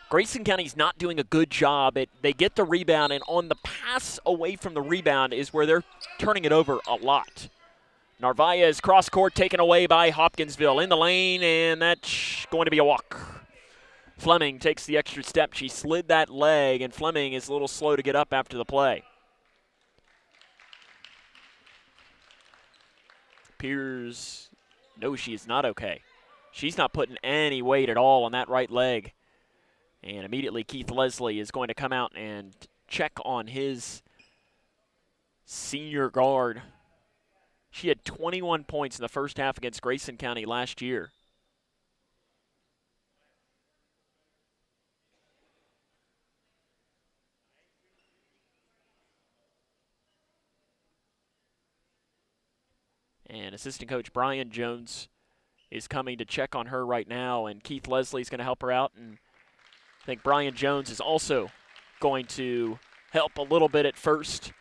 Grayson County's not doing a good job. They get the rebound, and on the pass away from the rebound is where they're turning it over a lot. Narvaez cross court taken away by Hopkinsville in the lane, and that's going to be a walk. Fleming takes the extra step. She slid that leg, and Fleming is a little slow to get up after the play. Appears, no, she is not okay. She's not putting any weight at all on that right leg. And immediately Keith Leslie is going to come out and check on his senior guard. She had 21 points in the first half against Grayson County last year. And assistant coach Brian Jones is coming to check on her right now, and Keith Leslie is going to help her out. And I think Brian Jones is also going to help a little bit at first.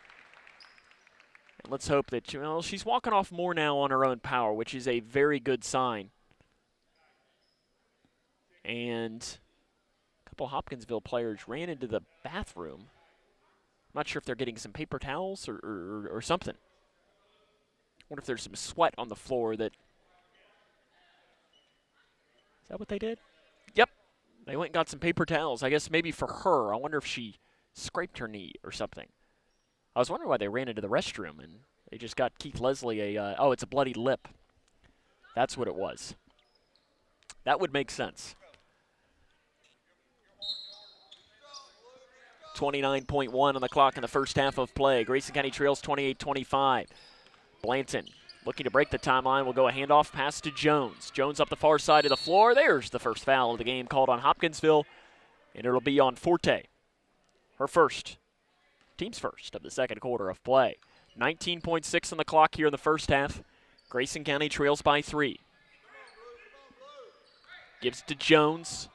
And let's hope that, she's walking off more now on her own power, which is a very good sign. And a couple Hopkinsville players ran into the bathroom. I'm not sure if they're getting some paper towels or something. I wonder if there's some sweat on the floor that... Is that what they did? Yep. They went and got some paper towels, I guess maybe for her. I wonder if she scraped her knee or something. I was wondering why they ran into the restroom, and they just got Keith Leslie oh, it's a bloody lip. That's what it was. That would make sense. 29.1 on the clock in the first half of play. Grayson County trails 28-25. Blanton looking to break the timeline. Will go a handoff pass to Jones. Jones up the far side of the floor. There's the first foul of the game called on Hopkinsville, and it'll be on Forte. Her first, team's first of the second quarter of play. 19.6 on the clock here in the first half. Grayson County trails by 3. Gives it to Jones.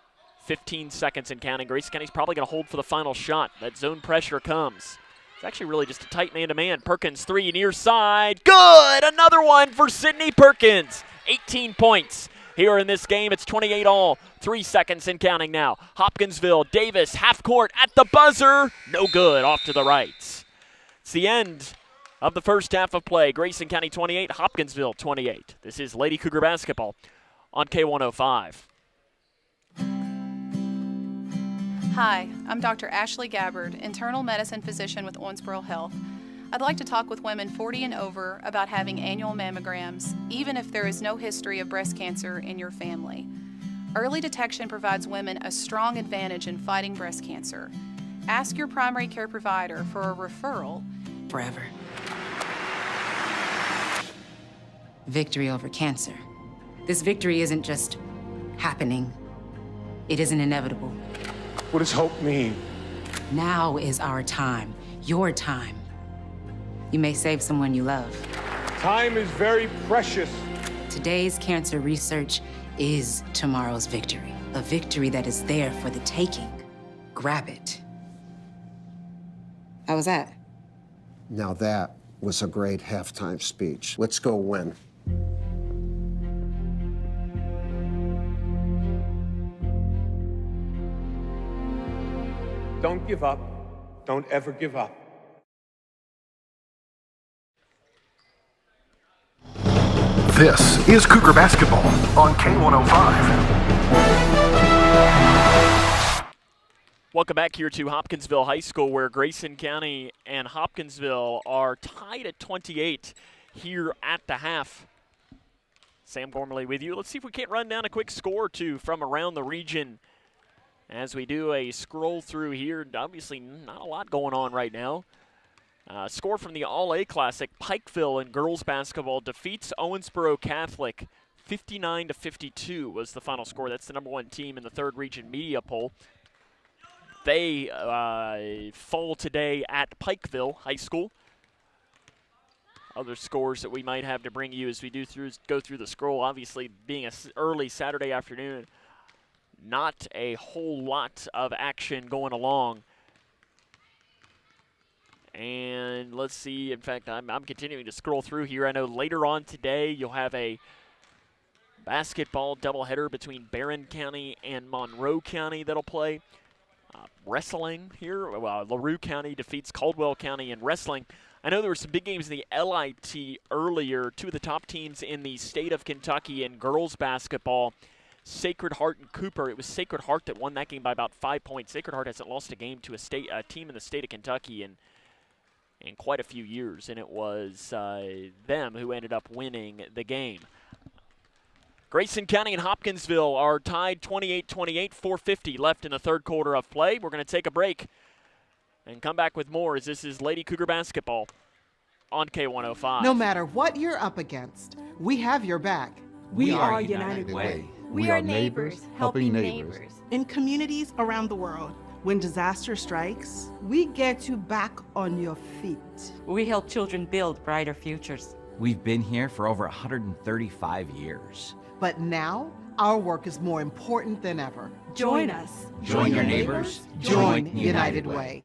15 seconds and counting. Grayson County's probably going to hold for the final shot. That zone pressure comes. It's actually really just a tight man-to-man. Perkins, 3 near side. Good! Another one for Sydney Perkins. 18 points here in this game. It's 28 all. 3 seconds and counting now. Hopkinsville, Davis, half court at the buzzer. No good, off to the right. It's the end of the first half of play. Grayson County 28, Hopkinsville 28. This is Lady Cougar basketball on K105. Hi, I'm Dr. Ashley Gabbard, internal medicine physician with Owensboro Health. I'd like to talk with women 40 and over about having annual mammograms, even if there is no history of breast cancer in your family. Early detection provides women a strong advantage in fighting breast cancer. Ask your primary care provider for a referral. Forever. Victory over cancer. This victory isn't just happening. It isn't inevitable. What does hope mean? Now is our time. Your time. You may save someone you love. Time is very precious. Today's cancer research is tomorrow's victory. A victory that is there for the taking. Grab it. How was that? Now that was a great halftime speech. Let's go win. Don't give up. Don't ever give up. This is Cougar Basketball on K105. Welcome back here to Hopkinsville High School, where Grayson County and Hopkinsville are tied at 28 here at the half. Sam Gormley with you. Let's see if we can't run down a quick score or two from around the region as we do a scroll through here. Obviously not a lot going on right now. Score from the All-A Classic. Pikeville in girls basketball defeats Owensboro Catholic 59-52 was the final score. That's the #1 team in the 3rd region media poll. They fall today at Pikeville High School. Other scores that we might have to bring you as we go through the scroll. Obviously, being an early Saturday afternoon, not a whole lot of action going along. And let's see. In fact, I'm continuing to scroll through here. I know later on today you'll have a basketball doubleheader between Barron County and Monroe County that'll play. Wrestling here, LaRue County defeats Caldwell County in wrestling. I know there were some big games in the LIT earlier. 2 of the top teams in the state of Kentucky in girls basketball, Sacred Heart and Cooper. It was Sacred Heart that won that game by about 5 points. Sacred Heart hasn't lost a game to a team in the state of Kentucky in quite a few years, and it was them who ended up winning the game. Grayson County and Hopkinsville are tied 28-28, 4:50 left in the 3rd quarter of play. We're going to take a break and come back with more as this is Lady Cougar basketball on K105. No matter what you're up against, we have your back. We are United Way. We are neighbors helping neighbors. In communities around the world, when disaster strikes, we get you back on your feet. We help children build brighter futures. We've been here for over 135 years. But now, our work is more important than ever. Join us. Join your neighbors. Join United Way.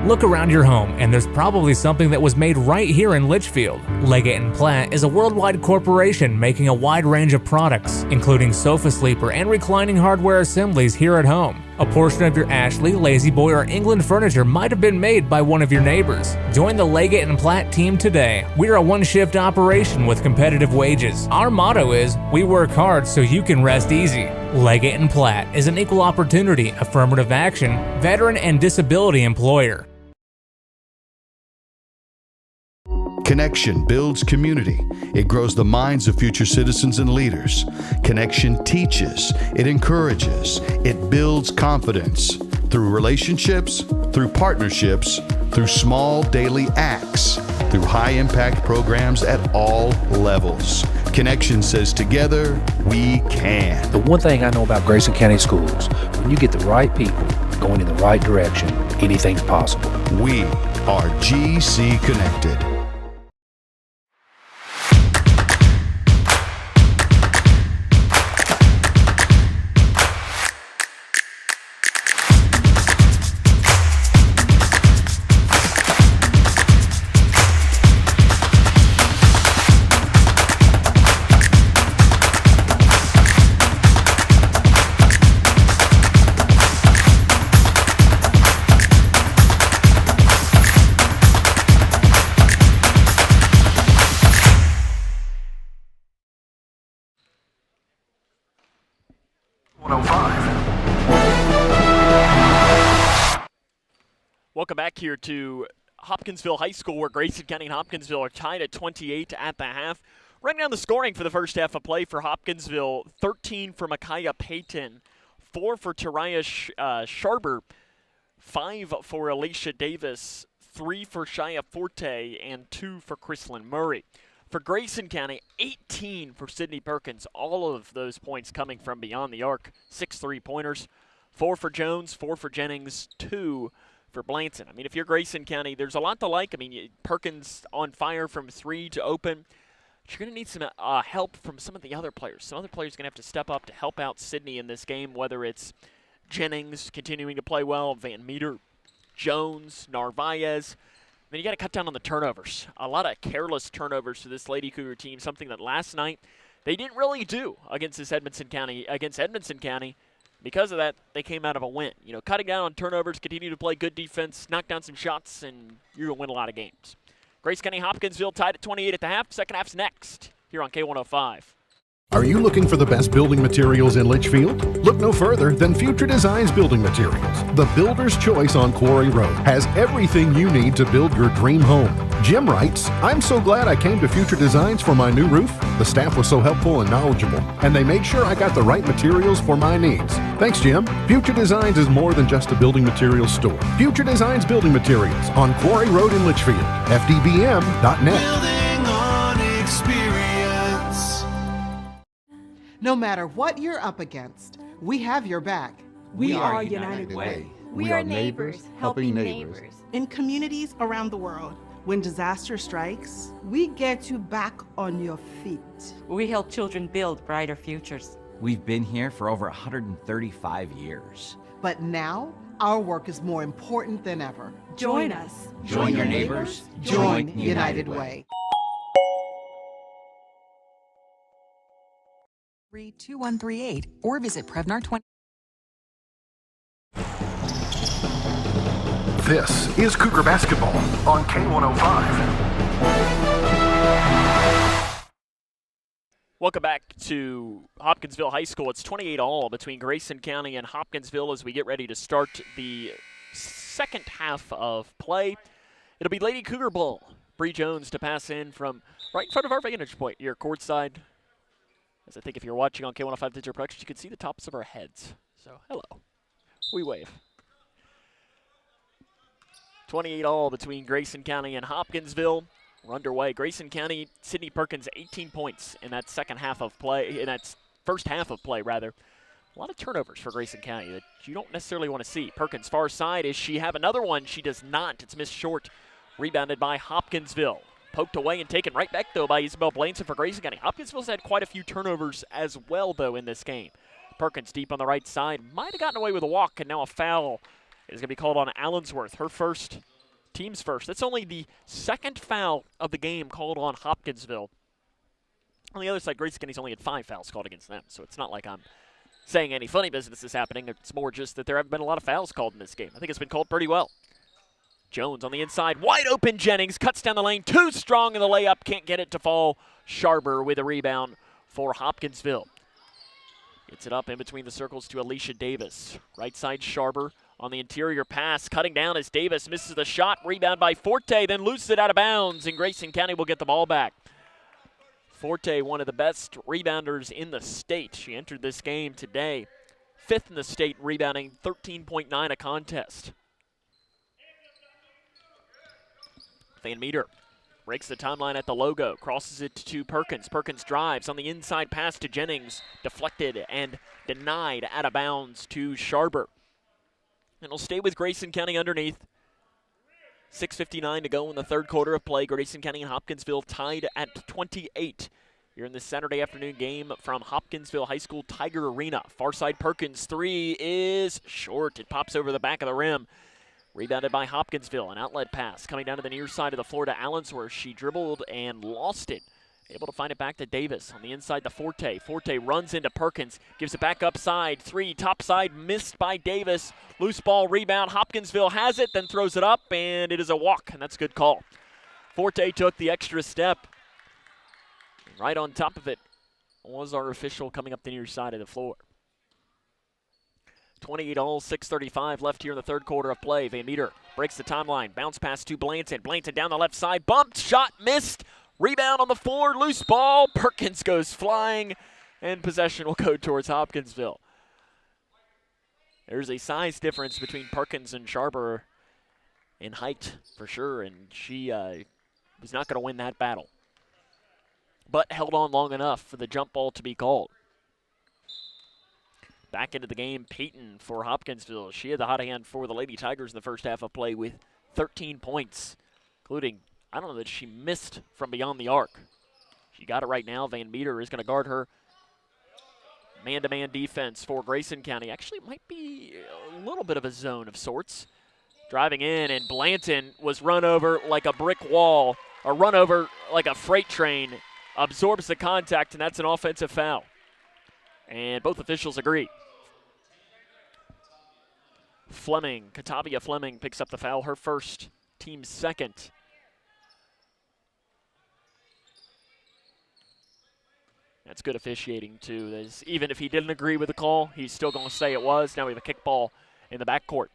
Look around your home, and there's probably something that was made right here in Litchfield. Leggett & Platt is a worldwide corporation making a wide range of products, including sofa sleeper and reclining hardware assemblies here at home. A portion of your Ashley, Lazy Boy, or England furniture might have been made by one of your neighbors. Join the Leggett & Platt team today. We're a one-shift operation with competitive wages. Our motto is, we work hard so you can rest easy. Leggett & Platt is an equal opportunity, affirmative action, veteran, and disability employer. Connection builds community. It grows the minds of future citizens and leaders. Connection teaches. It encourages. It builds confidence. Through relationships, through partnerships, through small daily acts, through high-impact programs at all levels. Connection says together, we can. The one thing I know about Grayson County Schools, when you get the right people going in the right direction, anything's possible. We are GC Connected. Welcome back here to Hopkinsville High School, where Grayson County and Hopkinsville are tied at 28 at the half. Running down the scoring for the first half of play for Hopkinsville: 13 for Micaiah Payton, 4 for Tariah Sharber, 5 for Alicia Davis, 3 for Shia Forte, and 2 for Chrislyn Murray. For Grayson County, 18 for Sydney Perkins, all of those points coming from beyond the arc, 6 3-pointers, 4 for Jones, 4 for Jennings, 2 for Blanton. I mean, if you're Grayson County, there's a lot to like. I mean, Perkins on fire from 3 to open. But you're going to need some help from some of the other players. Some other players are going to have to step up to help out Sydney in this game, whether it's Jennings continuing to play well, Van Meter, Jones, Narvaez. I mean, you got to cut down on the turnovers. A lot of careless turnovers for this Lady Cougar team, something that last night they didn't really do against Edmonson County. Because of that, they came out of a win. You know, cutting down on turnovers, continue to play good defense, knock down some shots, and you're going to win a lot of games. Grayson County Hopkinsville tied at 28 at the half. Second half's next here on K105. Are you looking for the best building materials in Litchfield? Look no further than Future Designs Building Materials. The builder's choice on Quarry Road has everything you need to build your dream home. Jim writes, I'm so glad I came to Future Designs for my new roof. The staff was so helpful and knowledgeable, and they made sure I got the right materials for my needs. Thanks, Jim. Future Designs is more than just a building materials store. Future Designs Building Materials on Quarry Road in Litchfield. FDBM.net. Building on experience. No matter what you're up against, we have your back. We are United Way. We are neighbors helping neighbors. In communities around the world, when disaster strikes, we get you back on your feet. We help children build brighter futures. We've been here for over 135 years. But now, our work is more important than ever. Join us. Join your neighbors. Join United Way. 2138 or visit Prevnar20. This is Cougar Basketball on K105. Welcome back to Hopkinsville High School. It's 28-all between Grayson County and Hopkinsville as we get ready to start the second half of play. It'll be Lady Cougar ball. Bree Jones to pass in from right in front of our vantage point here, courtside. As I think if you're watching on K105 Digital Productions, you can see the tops of our heads. So, hello. We wave. 28-all between Grayson County and Hopkinsville. We're underway. Grayson County, Sydney Perkins, 18 points in that second half of play, in that first half of play, rather. A lot of turnovers for Grayson County that you don't necessarily want to see. Perkins, far side. Does she have another one? She does not. It's missed short. Rebounded by Hopkinsville. Poked away and taken right back, though, by Isabel Blainson for Grayson County. Hopkinsville's had quite a few turnovers as well, though, in this game. Perkins deep on the right side. Might have gotten away with a walk, and now a foul is going to be called on Allensworth. Her first, team's first. That's only the second foul of the game called on Hopkinsville. On the other side, Grayson County's only had 5 fouls called against them, so it's not like I'm saying any funny business is happening. It's more just that there haven't been a lot of fouls called in this game. I think it's been called pretty well. Jones on the inside, wide open. Jennings cuts down the lane, too strong in the layup, can't get it to fall. Sharber with a rebound for Hopkinsville. Gets it up in between the circles to Alicia Davis. Right side, Sharber on the interior pass, cutting down as Davis misses the shot. Rebound by Forte, then loses it out of bounds, and Grayson County will get the ball back. Forte, one of the best rebounders in the state. She entered this game today, 5th in the state, rebounding 13.9 a contest. Van Meter breaks the timeline at the logo, crosses it to Perkins. Perkins drives on the inside pass to Jennings, deflected and denied out of bounds to Sharber. And it'll stay with Grayson County underneath. 6:59 to go in the third quarter of play. Grayson County and Hopkinsville tied at 28. Here in this Saturday afternoon game from Hopkinsville High School Tiger Arena. Far side Perkins, 3 is short. It pops over the back of the rim. Rebounded by Hopkinsville. An outlet pass coming down to the near side of the floor to Allensworth. She dribbled and lost it. Able to find it back to Davis. On the inside to Forte. Forte runs into Perkins. Gives it back upside. 3, top side, missed by Davis. Loose ball rebound. Hopkinsville has it, then throws it up, and it is a walk, and that's a good call. Forte took the extra step. Right on top of it was our official coming up the near side of the floor. 28-all, 6:35 left here in the third quarter of play. Van Meter breaks the timeline. Bounce pass to Blanton. Blanton down the left side. Bumped, shot, missed. Rebound on the floor, loose ball. Perkins goes flying, and possession will go towards Hopkinsville. There's a size difference between Perkins and Sharber in height for sure, and she was not going to win that battle. But held on long enough for the jump ball to be called. Back into the game, Peyton for Hopkinsville. She had the hot hand for the Lady Tigers in the first half of play with 13 points, including, I don't know that she missed from beyond the arc. She got it right now. Van Meter is going to guard her. Man-to-man defense for Grayson County. Actually, it might be a little bit of a zone of sorts. Driving in, and Blanton was run over like a brick wall, or run over like a freight train, absorbs the contact, and that's an offensive foul. And both officials agree. Katavia Fleming picks up the foul, her first, team's second. That's good officiating, too. Even if he didn't agree with the call, he's still going to say it was. Now we have a kickball in the backcourt.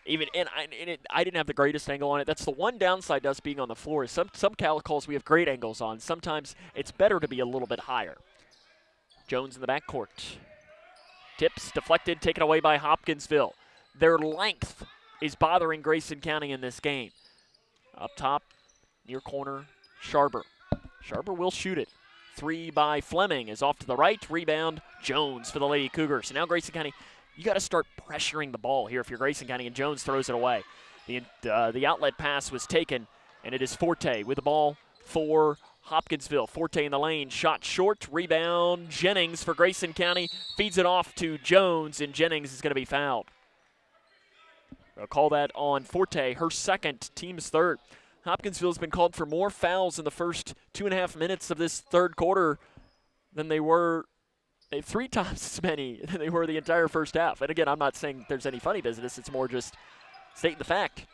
I didn't have the greatest angle on it. That's the one downside to us being on the floor. Some Cal calls we have great angles on. Sometimes it's better to be a little bit higher. Jones in the backcourt. Tips, deflected, taken away by Hopkinsville. Their length is bothering Grayson County in this game. Up top, near corner, Sharber. Sharber will shoot it. 3 by Fleming is off to the right. Rebound, Jones for the Lady Cougars. So now Grayson County, you got to start pressuring the ball here if you're Grayson County, and Jones throws it away. The outlet pass was taken, and it is Forte with the ball for Hopkinsville. Forte in the lane, shot short, rebound, Jennings for Grayson County, feeds it off to Jones, and Jennings is going to be fouled. They'll call that on Forte, her second, team's third. Hopkinsville's been called for more fouls in the first 2.5 minutes of this third quarter than they were 3 times as many than they were the entire first half. And again, I'm not saying there's any funny business. It's more just stating the fact.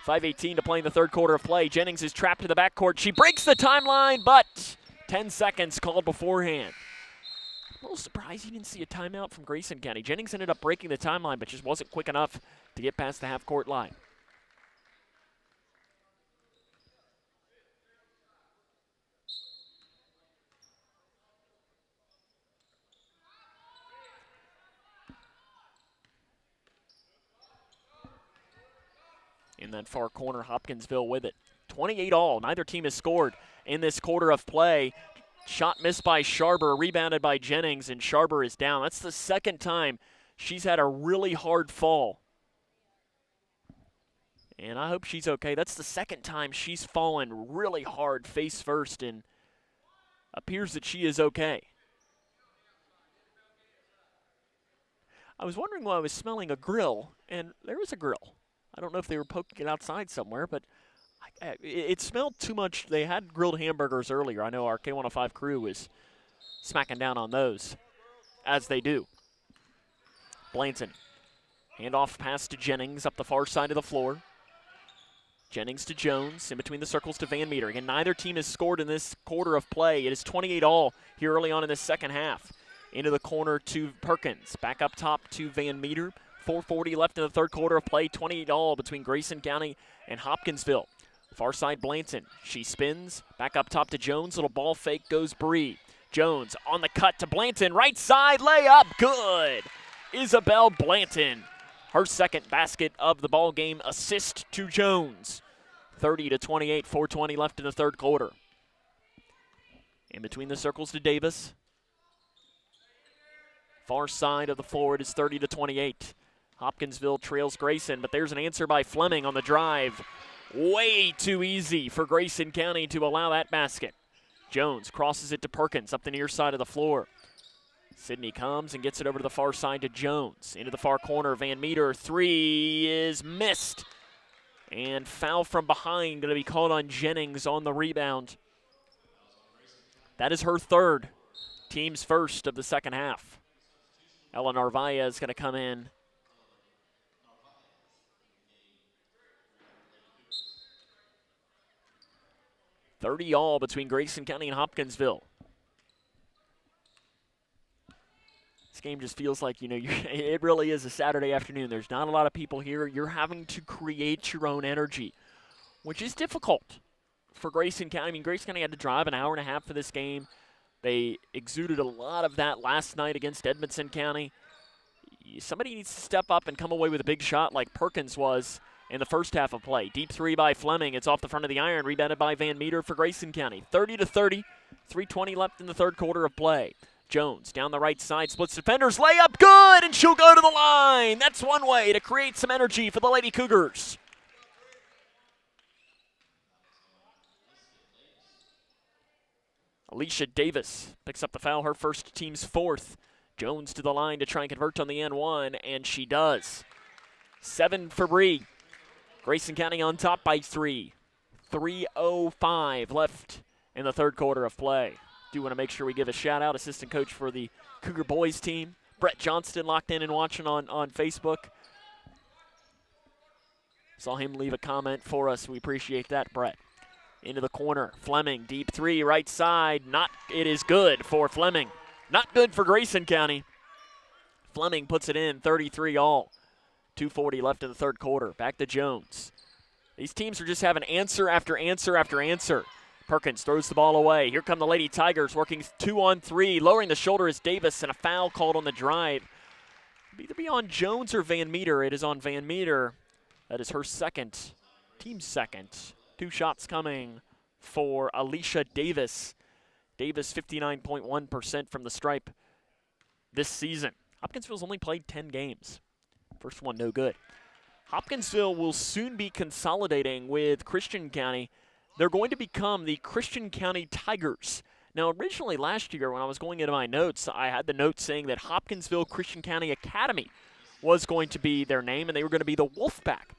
5:18 to play in the third quarter of play. Jennings is trapped in the backcourt. She breaks the timeline, but 10 seconds called beforehand. A little surprised you didn't see a timeout from Grayson County. Jennings ended up breaking the timeline, but just wasn't quick enough to get past the half-court line. In that far corner, Hopkinsville with it. 28 all. Neither team has scored in this quarter of play. Shot missed by Sharber, rebounded by Jennings, and Sharber is down. That's the second time she's had a really hard fall. And I hope she's okay. That's the second time she's fallen really hard face first, and appears that she is okay. I was wondering why I was smelling a grill, and there was a grill. I don't know if they were poking it outside somewhere, but it smelled too much. They had grilled hamburgers earlier. I know our K105 crew was smacking down on those, as they do. Blanton, handoff pass to Jennings up the far side of the floor. Jennings to Jones, in between the circles to Van Meter. Again, neither team has scored in this quarter of play. It is 28 all here early on in the second half. Into the corner to Perkins. Back up top to Van Meter. 4:40 left in the third quarter of play. 28 all between Grayson County and Hopkinsville. Far side Blanton. She spins. Back up top to Jones. Little ball fake goes Bree. Jones on the cut to Blanton. Right side layup. Good. Isabel Blanton. Her second basket of the ball game. Assist to Jones. 30-28. 4:20 left in the third quarter. In between the circles to Davis. Far side of the floor, it is 30-28. Hopkinsville trails Grayson, but there's an answer by Fleming on the drive. Way too easy for Grayson County to allow that basket. Jones crosses it to Perkins up the near side of the floor. Sydney comes and gets it over to the far side to Jones. Into the far corner, Van Meter. 3 is missed. And foul from behind going to be called on Jennings on the rebound. That is her third. Team's first of the second half. Ella Narvaez is going to come in. $30 all between Grayson County and Hopkinsville. This game just feels like, it really is a Saturday afternoon. There's not a lot of people here. You're having to create your own energy, which is difficult for Grayson County. I mean, Grayson County had to drive an hour and a half for this game. They exuded a lot of that last night against Edmonson County. Somebody needs to step up and come away with a big shot like Perkins was in the first half of play. Deep 3 by Fleming. It's off the front of the iron. Rebounded by Van Meter for Grayson County. 30-30. 3:20 left in the third quarter of play. Jones down the right side, splits defenders, layup, good, and she'll go to the line. That's one way to create some energy for the Lady Cougars. Alicia Davis picks up the foul, her first, team's fourth. Jones to the line to try and convert on the N1, and she does. 7 for Bree. Grayson County on top by 3. 3:05 left in the third quarter of play. Do want to make sure we give a shout out, assistant coach for the Cougar boys team, Brett Johnston, locked in and watching on Facebook. Saw him leave a comment for us. We appreciate that, Brett. Into the corner, Fleming, deep three, right side. It is good for Fleming. Not good for Grayson County. Fleming puts it in, 33 all. 2:40 left in the third quarter. Back to Jones. These teams are just having answer after answer after answer. Perkins throws the ball away. Here come the Lady Tigers working 2-on-3. Lowering the shoulder is Davis, and a foul called on the drive. It'll either be on Jones or Van Meter. It is on Van Meter. That is her second, team's second. 2 shots coming for Alicia Davis. Davis 59.1% from the stripe this season. Hopkinsville's only played 10 games. First one no good. Hopkinsville will soon be consolidating with Christian County. They're going to become the Christian County Tigers. Now, originally last year when I was going into my notes, I had the note saying that Hopkinsville Christian County Academy was going to be their name, and they were going to be the Wolfpack.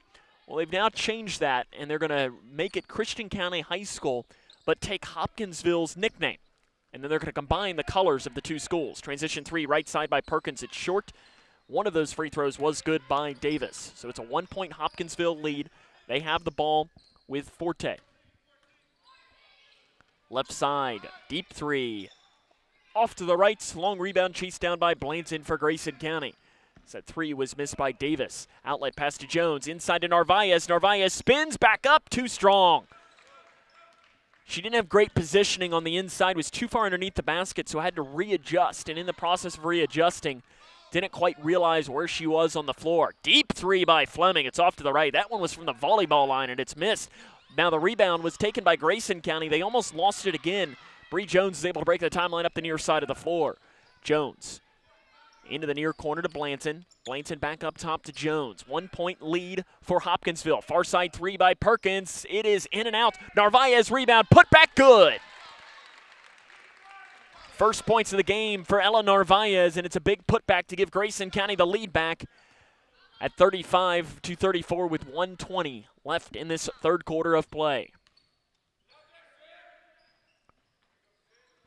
Well, they've now changed that, and they're going to make it Christian County High School, but take Hopkinsville's nickname. And then they're going to combine the colors of the two schools. Transition 3, right side by Perkins. It's short. One of those free throws was good by Davis. So it's a 1-point Hopkinsville lead. They have the ball with Forte. Left side, deep three. Off to the right, long rebound chased down by Blanton for Grayson County. That 3 was missed by Davis. Outlet pass to Jones, inside to Narvaez. Narvaez spins, back up, too strong. She didn't have great positioning on the inside, was too far underneath the basket, so had to readjust. And in the process of readjusting, didn't quite realize where she was on the floor. Deep 3 by Fleming. It's off to the right. That one was from the volleyball line, and it's missed. Now the rebound was taken by Grayson County. They almost lost it again. Bree Jones is able to break the timeline up the near side of the floor. Jones into the near corner to Blanton. Blanton back up top to Jones. 1-point lead for Hopkinsville. Far side 3 by Perkins. It is in and out. Narvaez rebound, put back good. First points of the game for Ella Narvaez, and it's a big putback to give Grayson County the lead back at 35-34 with 1:20 left in this third quarter of play.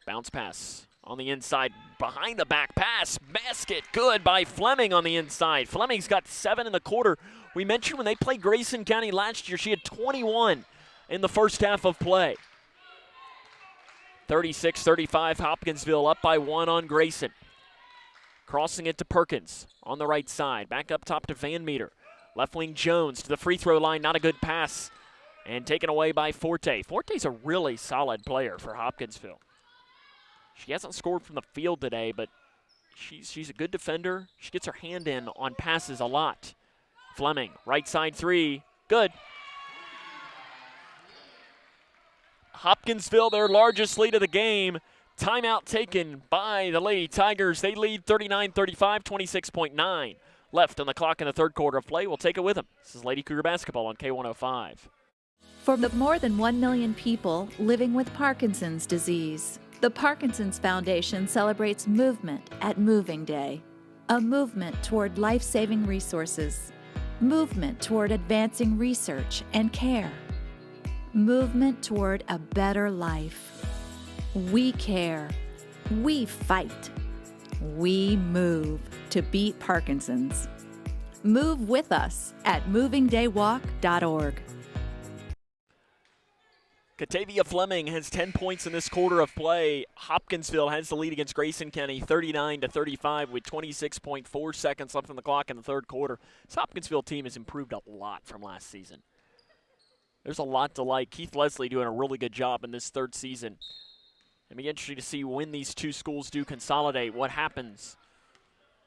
Bounce pass on the inside, behind the back pass, basket good by Fleming on the inside. Fleming's got 7 in the quarter. We mentioned when they played Grayson County last year, she had 21 in the first half of play. 36-35, Hopkinsville up by 1 on Grayson. Crossing it to Perkins on the right side. Back up top to Van Meter. Left wing Jones to the free throw line. Not a good pass. And taken away by Forte. Forte's a really solid player for Hopkinsville. She hasn't scored from the field today, but she's a good defender. She gets her hand in on passes a lot. Fleming, right side 3. Good. Hopkinsville, their largest lead of the game. Timeout taken by the Lady Tigers. They lead 39-35, 26.9 left on the clock in the third quarter of play. We'll take it with them. This is Lady Cougar basketball on K105. For the more than 1 million people living with Parkinson's disease, the Parkinson's Foundation celebrates movement at Moving Day. A movement toward life-saving resources. Movement toward advancing research and care. Movement toward a better life. We care. We fight. We move to beat Parkinson's. Move with us at movingdaywalk.org. Katavia Fleming has 10 points in this quarter of play. Hopkinsville has the lead against Grayson County 39-35 with 26.4 seconds left on the clock in the third quarter. This Hopkinsville team has improved a lot from last season. There's a lot to like. Keith Leslie doing a really good job in this third season. It'll be interesting to see when these two schools do consolidate, what happens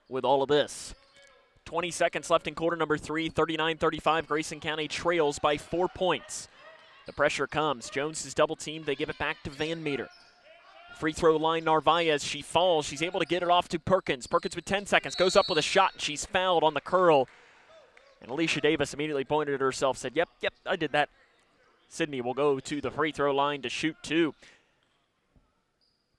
with all of this. 20 seconds left in quarter number 3, 39-35. Grayson County trails by 4 points. The pressure comes. Jones is double teamed. They give it back to Van Meter. Free throw line, Narvaez, she falls. She's able to get it off to Perkins. Perkins with 10 seconds, goes up with a shot, and she's fouled on the curl. And Alicia Davis immediately pointed at herself, said, yep, I did that. Sydney will go to the free throw line to shoot 2.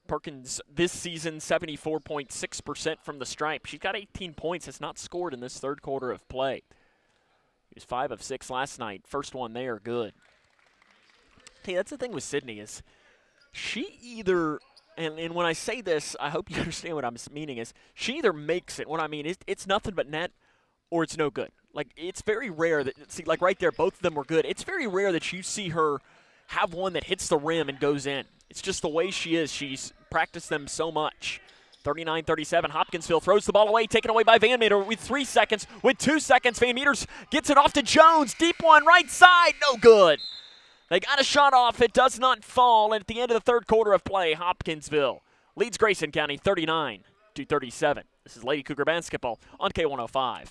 Perkins this season, 74.6% from the stripe. She's got 18 points, has not scored in this third quarter of play. He was 5 of 6 last night. First one there, good. Hey, that's the thing with Sydney is she either, and when I say this, I hope you understand what I'm meaning, is she either makes it, what I mean is it's nothing but net or it's no good. Like, it's very rare that, see, like right there, both of them were good. It's very rare that you see her have one that hits the rim and goes in. It's just the way she is. She's practiced them so much. 39-37, Hopkinsville throws the ball away, taken away by Van Meter with 3 seconds. With 2 seconds, Van Meters gets it off to Jones. Deep one, right side, no good. They got a shot off. It does not fall. And at the end of the third quarter of play, Hopkinsville leads Grayson County 39-37. This is Lady Cougar basketball on K105.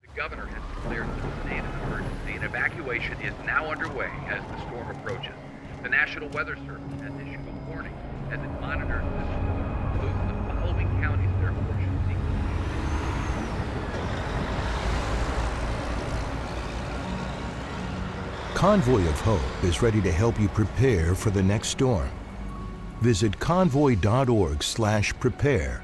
The governor has declared a state of emergency, and evacuation is now underway as the storm approaches. The National Weather Service has issued a warning as it monitors the storm, including the following counties therefore should seek. Convoy of Hope is ready to help you prepare for the next storm. Visit convoy.org/prepare.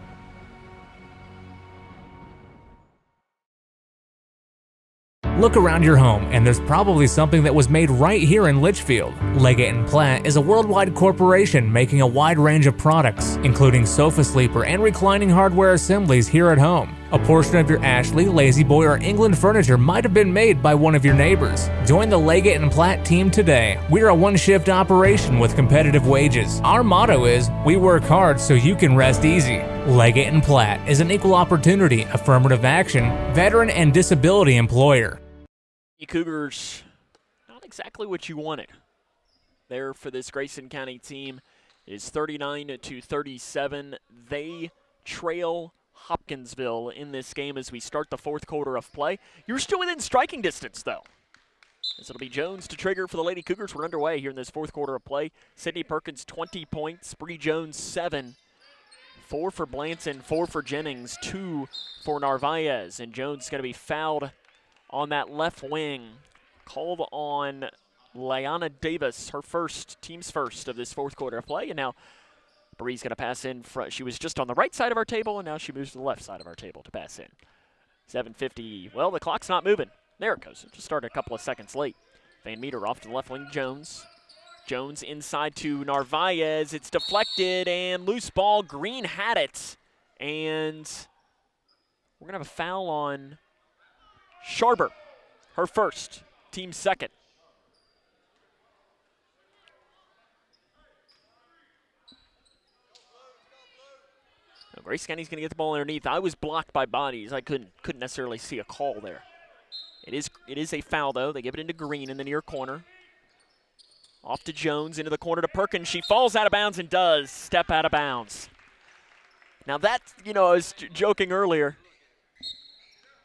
Look around your home, and there's probably something that was made right here in Litchfield. Leggett & Platt is a worldwide corporation making a wide range of products, including sofa sleeper and reclining hardware assemblies here at home. A portion of your Ashley, Lazy Boy, or England furniture might have been made by one of your neighbors. Join the Leggett & Platt team today. We're a one-shift operation with competitive wages. Our motto is, we work hard so you can rest easy. Leggett & Platt is an equal opportunity, affirmative action, veteran and disability employer. Cougars, not exactly what you wanted there for this Grayson County team. It is 39-37. They trail Hopkinsville in this game as we start the fourth quarter of play. You're still within striking distance, though, as it'll be Jones to trigger for the Lady Cougars. We're underway here in this fourth quarter of play. Sydney Perkins, 20 points. Bree Jones, 7. 4 for Blanton, 4 for Jennings, 2 for Narvaez. And Jones is going to be fouled on that left wing, called on Leanna Davis, her first, team's first of this fourth quarter of play. And now Bree's going to pass in front. She was just on the right side of our table, and now she moves to the left side of our table to pass in. 7:50. Well, the clock's not moving. There it goes. It just started a couple of seconds late. Van Meter off to the left wing, Jones. Jones inside to Narvaez. It's deflected, and loose ball. Green had it. And we're going to have a foul on Sharber, her first, team second. Now, Grace County's going to get the ball underneath. I was blocked by bodies. I couldn't necessarily see a call there. It is a foul, though. They give it into Green in the near corner. Off to Jones, into the corner to Perkins. She falls out of bounds and does step out of bounds. Now that, I was joking earlier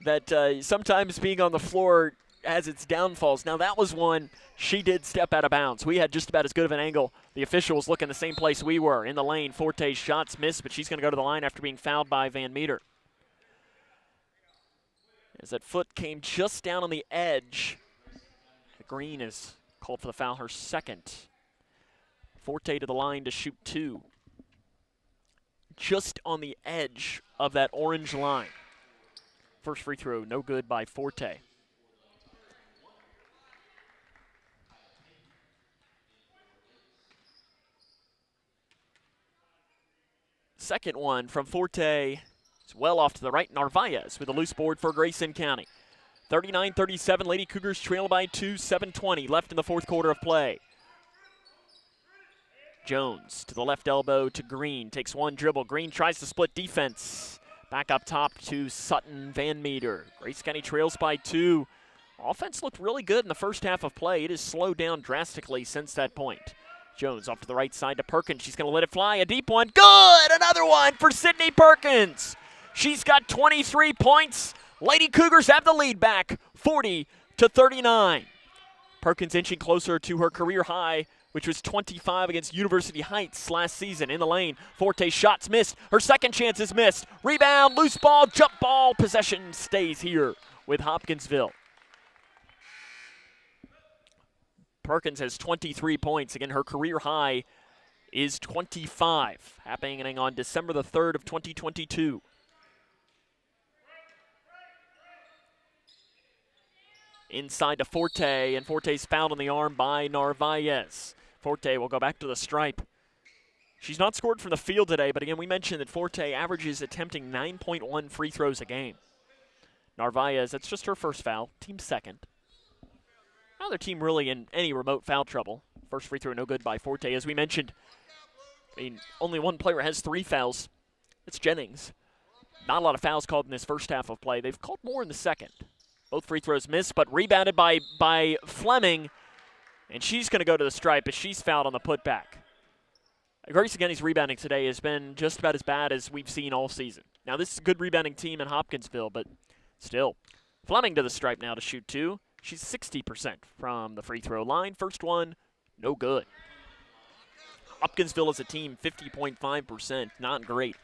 that sometimes being on the floor has its downfalls. Now that was one, she did step out of bounds. We had just about as good of an angle. The official was looking the same place we were, in the lane. Forte's shots missed, but she's going to go to the line after being fouled by Van Meter. As that foot came just down on the edge, Green is called for the foul, her second. Forte to the line to shoot 2. Just on the edge of that orange line. First free throw, no good by Forte. Second one from Forte. It's well off to the right. Narvaez with a loose board for Grayson County. 39-37, Lady Cougars trail by 2, 7:20 left in the fourth quarter of play. Jones to the left elbow to Green. Takes one dribble. Green tries to split defense. Back up top to Sutton Van Meter. Grayson County trails by 2. Offense looked really good in the first half of play. It has slowed down drastically since that point. Jones off to the right side to Perkins. She's going to let it fly. A deep one. Good! Another one for Sydney Perkins. She's got 23 points. Lady Cougars have the lead back, 40-39. Perkins inching closer to her career high which was 25 against University Heights last season. In the lane, Forte shots missed. Her second chance is missed. Rebound, loose ball, jump ball. Possession stays here with Hopkinsville. Perkins has 23 points. Again, her career high is 25, happening on December the 3rd of 2022. Inside to Forte, and Forte's fouled on the arm by Narvaez. Forte will go back to the stripe. She's not scored from the field today, but again, we mentioned that Forte averages attempting 9.1 free throws a game. Narvaez, that's just her first foul, team second. Neither team really in any remote foul trouble. First free throw no good by Forte. As we mentioned, only one player has 3 fouls. It's Jennings. Not a lot of fouls called in this first half of play. They've called more in the second. Both free throws missed, but rebounded by Fleming, and she's going to go to the stripe as she's fouled on the putback. Grayson County's rebounding today has been just about as bad as we've seen all season. Now, this is a good rebounding team in Hopkinsville, but still. Fleming to the stripe now to shoot 2. She's 60% from the free throw line. First one, no good. Hopkinsville as a team, 50.5%, not great.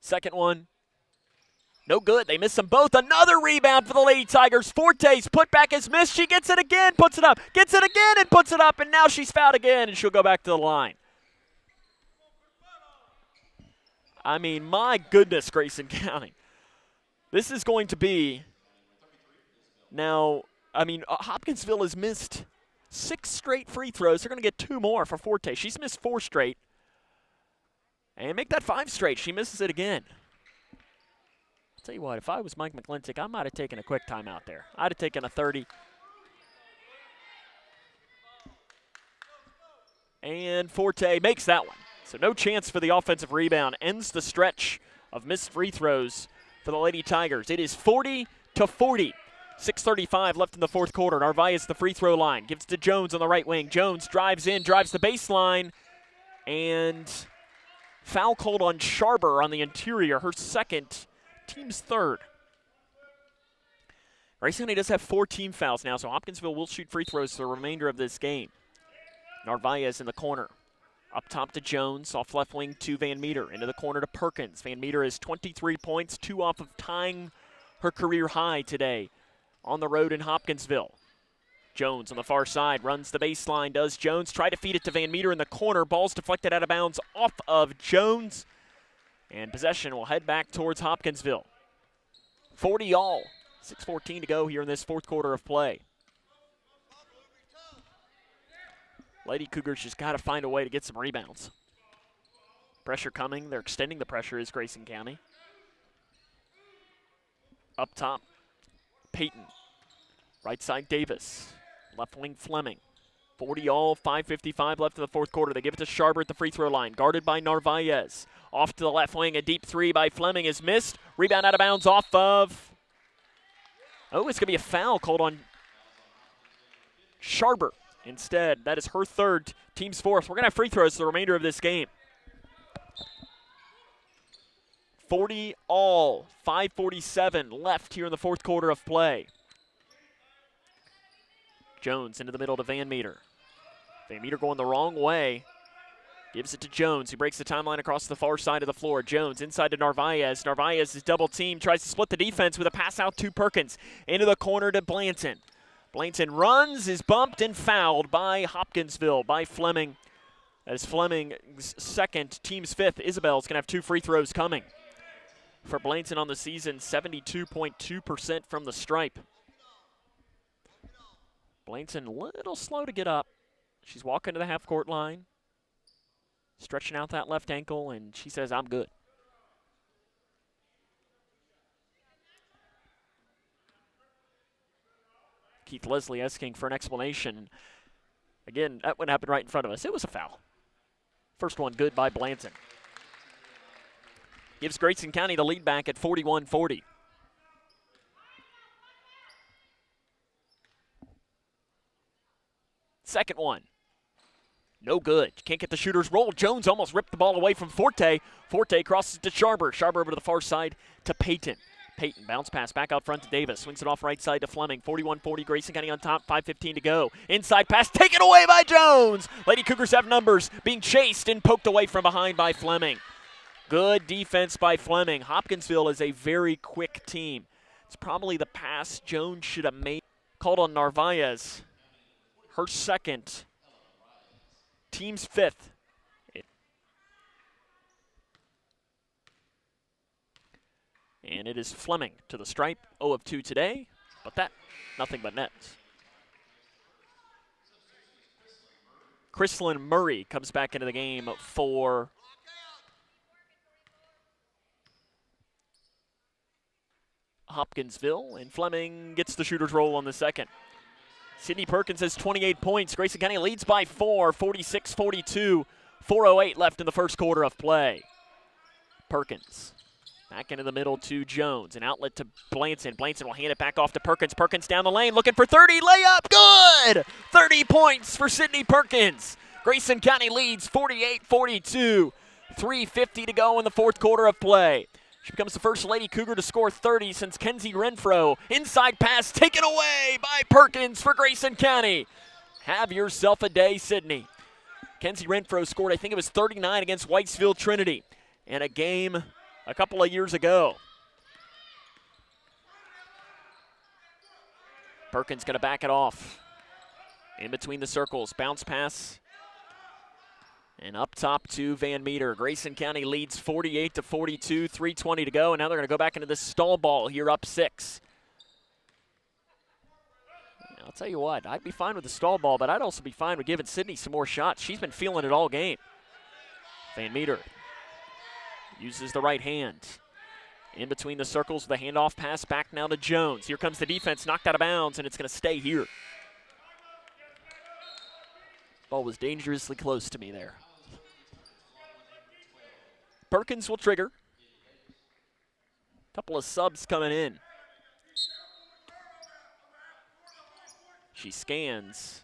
Second one, no good. They miss them both. Another rebound for the Lady Tigers. Forte's putback is missed. She gets it again, puts it up, gets it again, and puts it up, and now she's fouled again, and she'll go back to the line. I mean, my goodness, Grayson County. This is going to be now, Hopkinsville has missed 6 straight free throws. They're going to get 2 more for Forte. She's missed 4 straight. And make that 5 straight. She misses it again. I'll tell you what, if I was Mike McClintock, I might have taken a quick timeout there. I'd have taken a 30. And Forte makes that one. So no chance for the offensive rebound. Ends the stretch of missed free throws for the Lady Tigers. It is 40-40. 6:35 left in the fourth quarter. Narvaez the free throw line. Gives to Jones on the right wing. Jones drives in, drives the baseline, and foul called on Sharber on the interior. Her second, team's third. Grayson County does have 4 team fouls now, so Hopkinsville will shoot free throws for the remainder of this game. Narvaez in the corner. Up top to Jones, off left wing to Van Meter. Into the corner to Perkins. Van Meter has 23 points, 2 off of tying her career high today on the road in Hopkinsville. Jones on the far side, runs the baseline, does Jones. Try to feed it to Van Meter in the corner. Ball's deflected out of bounds off of Jones. And possession will head back towards Hopkinsville. 40 all. 6:14 to go here in this fourth quarter of play. Lady Cougars just got to find a way to get some rebounds. Pressure coming. They're extending the pressure is Grayson County. Up top, Peyton. Right side, Davis. Left wing, Fleming. 40 all, 5:55 left in the fourth quarter. They give it to Sharber at the free throw line. Guarded by Narvaez. Off to the left wing. A deep 3 by Fleming is missed. Rebound out of bounds off of... Oh, it's going to be a foul called on Sharber. Instead, that is her third, team's fourth. We're going to have free throws for the remainder of this game. 40 all, 5:47 left here in the fourth quarter of play. Jones into the middle to Van Meter. Van Meter going the wrong way. Gives it to Jones, who breaks the timeline across the far side of the floor. Jones inside to Narvaez. Narvaez is double teamed, tries to split the defense with a pass out to Perkins. Into the corner to Blanton. Blanton runs, is bumped, and fouled by Hopkinsville, by Fleming. As Fleming's second, team's fifth. Isabel's going to have 2 free throws coming. For Blanton on the season, 72.2% from the stripe. Blanton a little slow to get up. She's walking to the half-court line, stretching out that left ankle, and she says, I'm good. Keith Leslie asking for an explanation. Again, that one happened right in front of us. It was a foul. First one good by Blanton. Gives Grayson County the lead back at 41-40. Second one. No good. Can't get the shooter's roll. Jones almost ripped the ball away from Forte. Forte crosses to Sharber. Sharber over to the far side to Peyton. Peyton, bounce pass back out front to Davis. Swings it off right side to Fleming. 41-40, Grayson County on top, 5:15 to go. Inside pass taken away by Jones. Lady Cougars have numbers, being chased and poked away from behind by Fleming. Good defense by Fleming. Hopkinsville is a very quick team. It's probably the pass Jones should have made. Called on Narvaez. Her second. Team's fifth. And it is Fleming to the stripe. 0 of 2 today, but that, nothing but nets. Chrislyn Murray comes back into the game for Hopkinsville, and Fleming gets the shooter's roll on the second. Sydney Perkins has 28 points. Grayson County leads by 4, 46-42. 4:08 left in the first quarter of play. Perkins back into the middle to Jones. An outlet to Blanson. Blanson will hand it back off to Perkins. Perkins down the lane looking for 30. Layup. Good! 30 points for Sydney Perkins. Grayson County leads 48-42. 3:50 to go in the fourth quarter of play. She becomes the first Lady Cougar to score 30 since Kenzie Renfro. Inside pass taken away by Perkins for Grayson County. Have yourself a day, Sydney. Kenzie Renfro scored, I think it was 39 against Whitesville Trinity in a game a couple of years ago. Perkins going to back it off. In between the circles, bounce pass. And up top to Van Meter. Grayson County leads 48-42, 3:20 to go, and now they're going to go back into this stall ball here up 6. I'll tell you what, I'd be fine with the stall ball, but I'd also be fine with giving Sydney some more shots. She's been feeling it all game. Van Meter uses the right hand. In between the circles, the handoff pass back now to Jones. Here comes the defense, knocked out of bounds, and it's going to stay here. Ball was dangerously close to me there. Perkins will trigger. Couple of subs coming in. She scans.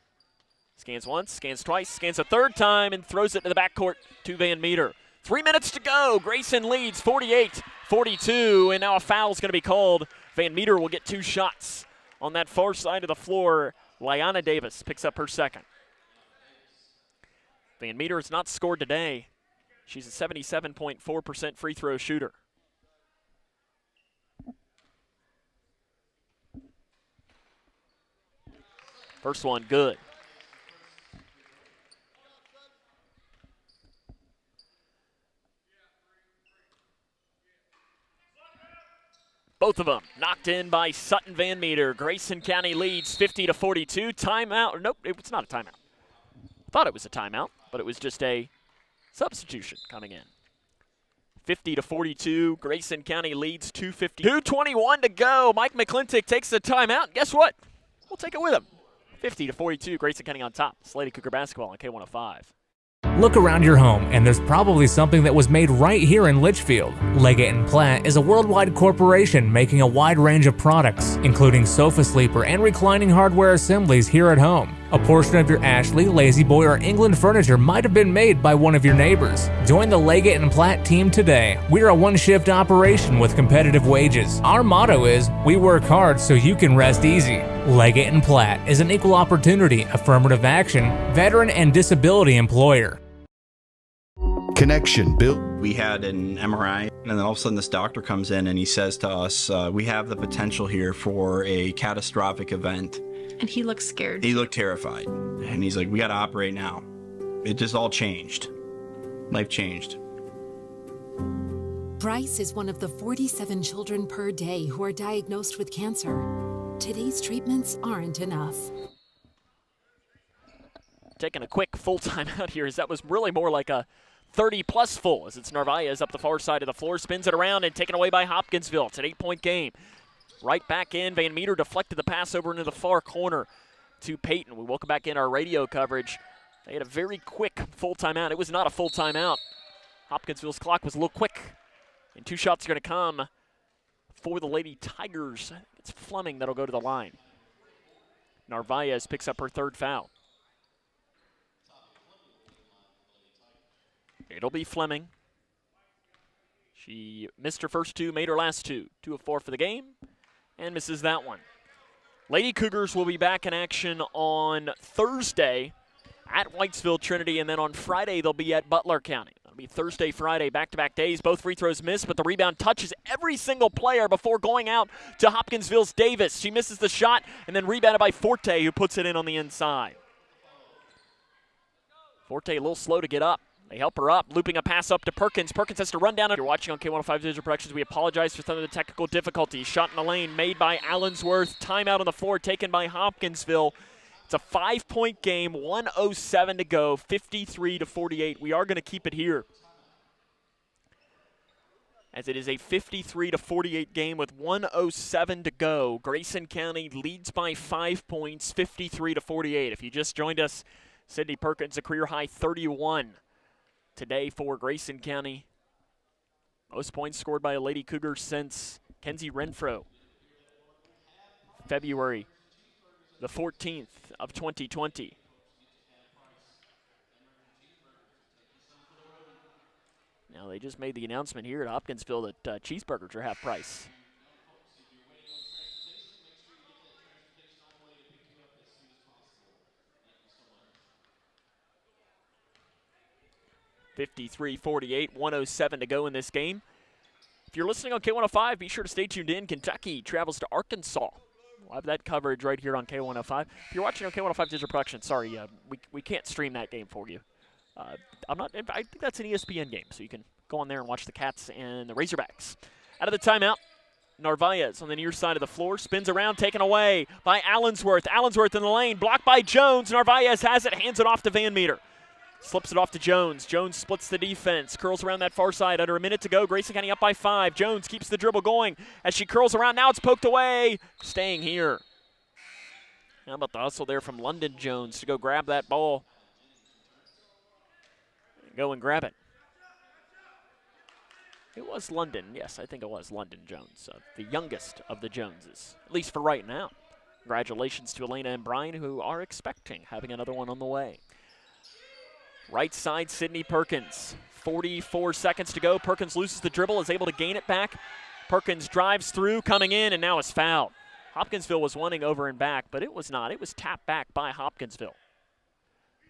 Scans once, scans twice, scans a third time, and throws it to the backcourt to Van Meter. 3 minutes to go. Grayson leads 48-42, and now a foul's going to be called. Van Meter will get 2 shots on that far side of the floor. Liana Davis picks up her second. Van Meter has not scored today. She's a 77.4% free throw shooter. First one good. Both of them knocked in by Sutton Van Meter. Grayson County leads 50-42. Timeout. Nope, it's not a timeout. Thought it was a timeout, but it was just a substitution coming in. 50-42. Grayson County leads 2:50. 2:21 to go. Mike McClintock takes the timeout. Guess what? We'll take it with him. 50-42. Grayson County on top. It's Lady Cougar basketball on K105. Look around your home, and there's probably something that was made right here in Litchfield. Leggett & Platt is a worldwide corporation making a wide range of products, including sofa sleeper and reclining hardware assemblies here at home. A portion of your Ashley, Lazy Boy, or England furniture might have been made by one of your neighbors. Join the Leggett & Platt team today. We're a one-shift operation with competitive wages. Our motto is, we work hard so you can rest easy. Leggett & Platt is an equal opportunity, affirmative action, veteran, and disability employer. Connection built. We had an MRI, and then all of a sudden this doctor comes in and he says to us, we have the potential here for a catastrophic event. And he looked scared. He looked terrified. And he's like, we got to operate now. It just all changed. Life changed. Bryce is one of the 47 children per day who are diagnosed with cancer. Today's treatments aren't enough. Taking a quick full timeout here, as that was really more like a 30-plus full, as it's Narvaez up the far side of the floor, spins it around and taken away by Hopkinsville. It's an 8-point game. Right back in, Van Meter deflected the pass over into the far corner to Peyton. We welcome back in our radio coverage. They had a very quick full timeout. It was not a full timeout. Hopkinsville's clock was a little quick, and 2 shots are going to come for the Lady Tigers. It's Fleming that'll go to the line. Narvaez picks up her 3rd foul. It'll be Fleming. She missed her first two, made her last two. 2 of 4 for the game, and misses that one. Lady Cougars will be back in action on Thursday at Whitesville Trinity, and then on Friday they'll be at Butler County. That'll be Thursday, Friday, back-to-back days. Both free throws missed, but the rebound touches every single player before going out to Hopkinsville's Davis. She misses the shot, and then rebounded by Forte, who puts it in on the inside. Forte a little slow to get up. They help her up, looping a pass up to Perkins. Perkins has to run down. If you're watching on K105 Digital Productions, we apologize for some of the technical difficulties. Shot in the lane made by Allensworth. Timeout on the floor taken by Hopkinsville. It's a 5-point game, 1:07 to go, 53-48. We are going to keep it here, as it is a 53-48 game with 1:07 to go. Grayson County leads by 5 points, 53-48. If you just joined us, Sydney Perkins, a career-high 31 today for Grayson County. Most points scored by a Lady Cougar since Kenzie Renfro, February the 14th of 2020. Now they just made the announcement here at Hopkinsville that cheeseburgers are half price. (53-48), 1:07 to go in this game. If you're listening on K105, be sure to stay tuned in. Kentucky travels to Arkansas. We'll have that coverage right here on K105. If you're watching on K105 Digital Productions, sorry, we can't stream that game for you. I think that's an ESPN game, so you can go on there and watch the Cats and the Razorbacks. Out of the timeout, Narvaez on the near side of the floor, spins around, taken away by Allensworth. Allensworth in the lane, blocked by Jones. Narvaez has it, hands it off to Van Meter. Slips it off to Jones. Jones splits the defense, curls around that far side. Under a minute to go. Grayson County up by 5. Jones keeps the dribble going as she curls around. Now it's poked away. Staying here. How about the hustle there from London Jones to go grab that ball? Go and grab it. It was London. Yes, I think it was London Jones, the youngest of the Joneses, at least for right now. Congratulations to Elena and Brian, who are expecting having another one on the way. Right side, Sydney Perkins. 44 seconds to go. Perkins loses the dribble, is able to gain it back. Perkins drives through, coming in, and now is fouled. Hopkinsville was wanting over and back, but it was not. It was tapped back by Hopkinsville.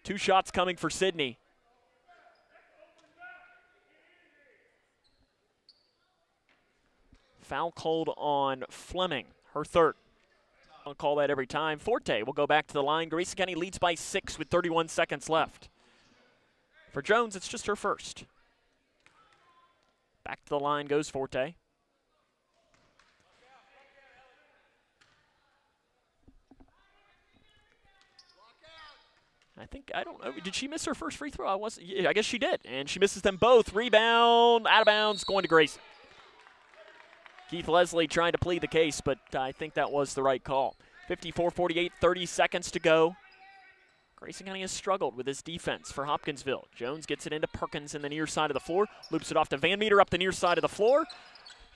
2 shots coming for Sydney. Foul called on Fleming, her third. I'll call that every time. Forte will go back to the line. Grayson County leads by 6 with 31 seconds left. For Jones, it's just her first. Back to the line goes Forte. I don't know, did she miss her first free throw? I guess she did, and she misses them both. Rebound, out of bounds, going to Grayson. Keith Leslie trying to plead the case, but I think that was the right call. 54-48, 30 seconds to go. Grayson County has struggled with his defense for Hopkinsville. Jones gets it into Perkins in the near side of the floor, loops it off to Van Meter up the near side of the floor.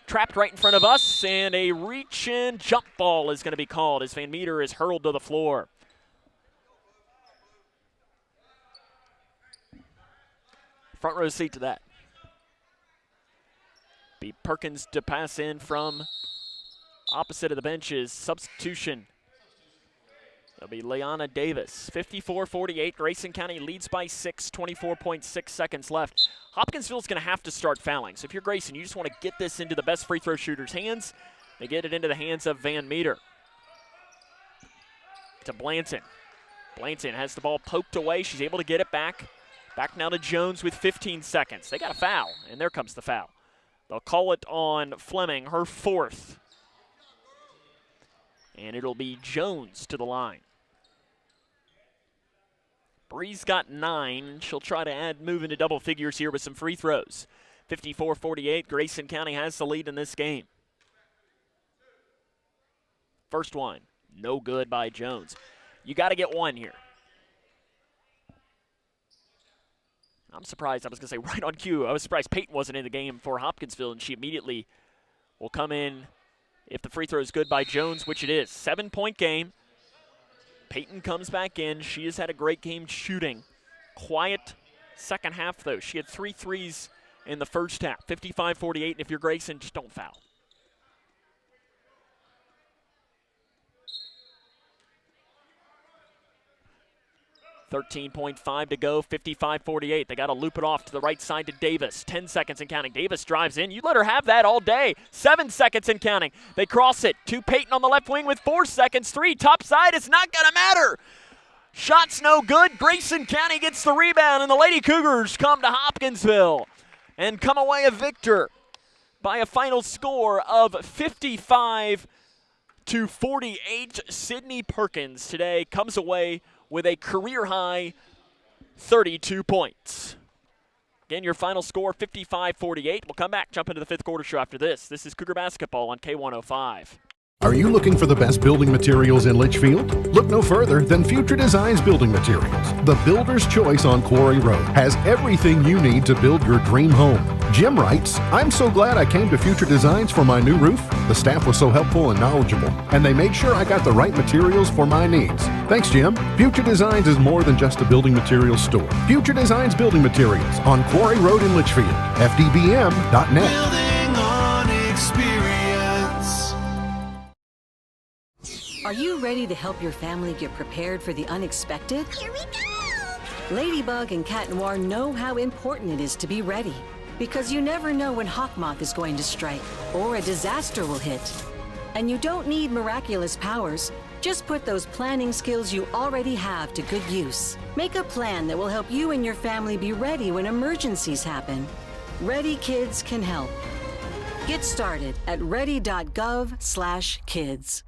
Trapped right in front of us, and a reach-in jump ball is going to be called as Van Meter is hurled to the floor. Front row seat to that. Be Perkins to pass in from opposite of the benches. Substitution. It'll be Leanna Davis. 54-48. Grayson County leads by 6, 24.6 seconds left. Hopkinsville's going to have to start fouling. So if you're Grayson, you just want to get this into the best free throw shooter's hands. They get it into the hands of Van Meter. To Blanton. Blanton has the ball poked away. She's able to get it back. Back now to Jones with 15 seconds. They got a foul, and there comes the foul. They'll call it on Fleming, her fourth. And it'll be Jones to the line. Bree's got 9. She'll try to move into double figures here with some free throws. 54-48, Grayson County has the lead in this game. First one, no good by Jones. You got to get one here. I'm surprised, I was going to say right on cue, I was surprised Peyton wasn't in the game for Hopkinsville, and she immediately will come in if the free throw is good by Jones, which it is. 7-point game. Peyton comes back in. She has had a great game shooting. Quiet second half, though. She had 3 threes in the first half. 55-48, and if you're Grayson, just don't foul. .5 to go, 55-48. They got to loop it off to the right side to Davis. 10 seconds and counting. Davis drives in. You let her have that all day. 7 seconds and counting. They cross it to Peyton on the left wing with 4 seconds. 3, top side. It's not going to matter. Shot's no good. Grayson County gets the rebound, and the Lady Cougars come to Hopkinsville and come away a victor by a final score of 55-48. Sydney Perkins today comes away with a career-high 32 points. Again, your final score, 55-48. We'll come back, jump into the fifth quarter show after this. This is Cougar Basketball on K105. Are you looking for the best building materials in Litchfield? Look no further than Future Designs Building Materials. The builder's choice on Quarry Road has everything you need to build your dream home. Jim writes, "I'm so glad I came to Future Designs for my new roof. The staff was so helpful and knowledgeable, and they made sure I got the right materials for my needs. Thanks, Jim." Future Designs is more than just a building materials store. Future Designs Building Materials on Quarry Road in Litchfield. FDBM.net. Building on experience. Are you ready to help your family get prepared for the unexpected? Here we go! Ladybug and Cat Noir know how important it is to be ready, because you never know when hawk moth is going to strike or a disaster will hit. And you don't need miraculous powers. Just put those planning skills you already have to good use. Make a plan that will help you and your family be ready when emergencies happen. Ready Kids can help. Get started at ready.gov/kids.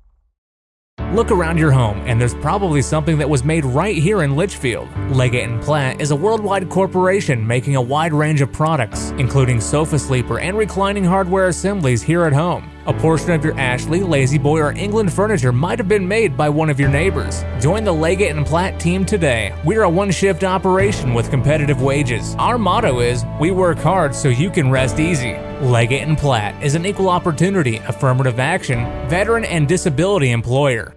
Look around your home, and there's probably something that was made right here in Litchfield. Leggett & Platt is a worldwide corporation making a wide range of products, including sofa sleeper and reclining hardware assemblies here at home. A portion of your Ashley, Lazy Boy, or England furniture might have been made by one of your neighbors. Join the Leggett & Platt team today. We're a one-shift operation with competitive wages. Our motto is, we work hard so you can rest easy. Leggett & Platt is an equal opportunity, affirmative action, veteran, and disability employer.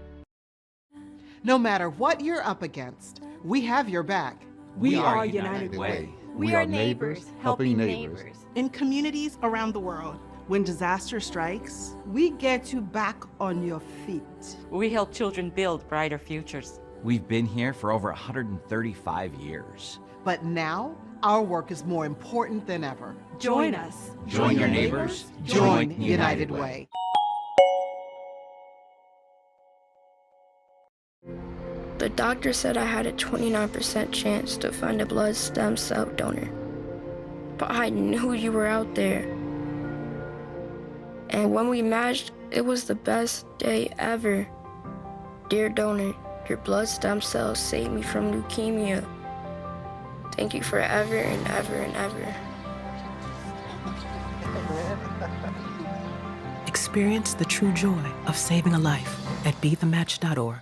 No matter what you're up against, we have your back. We are United Way. We are neighbors helping neighbors. In communities around the world, when disaster strikes, we get you back on your feet. We help children build brighter futures. We've been here for over 135 years. But now, our work is more important than ever. Join us. Join your neighbors. Join United Way. The doctor said I had a 29% chance to find a blood stem cell donor. But I knew you were out there. And when we matched, it was the best day ever. Dear donor, your blood stem cells saved me from leukemia. Thank you forever and ever and ever. Experience the true joy of saving a life at BeTheMatch.org.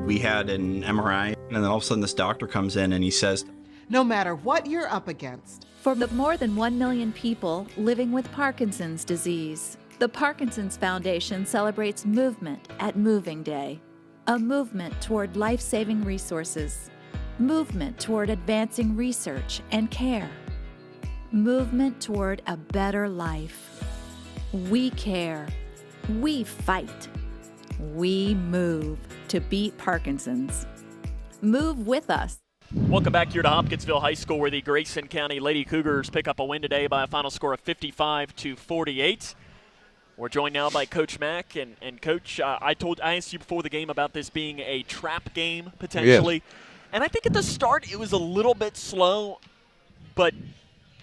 We had an MRI, and then all of a sudden this doctor comes in and he says, No matter what you're up against. For the more than 1 million people living with Parkinson's disease, the Parkinson's Foundation celebrates movement at Moving Day. A movement toward life-saving resources. Movement toward advancing research and care. Movement toward a better life. We care. We fight. We move to beat Parkinson's. Move with us. Welcome back here to Hopkinsville High School, where the Grayson County Lady Cougars pick up a win today by a final score of 55-48. We're joined now by Coach Mack. And Coach, I asked you before the game about this being a trap game, potentially. Yes. And I think at the start it was a little bit slow, but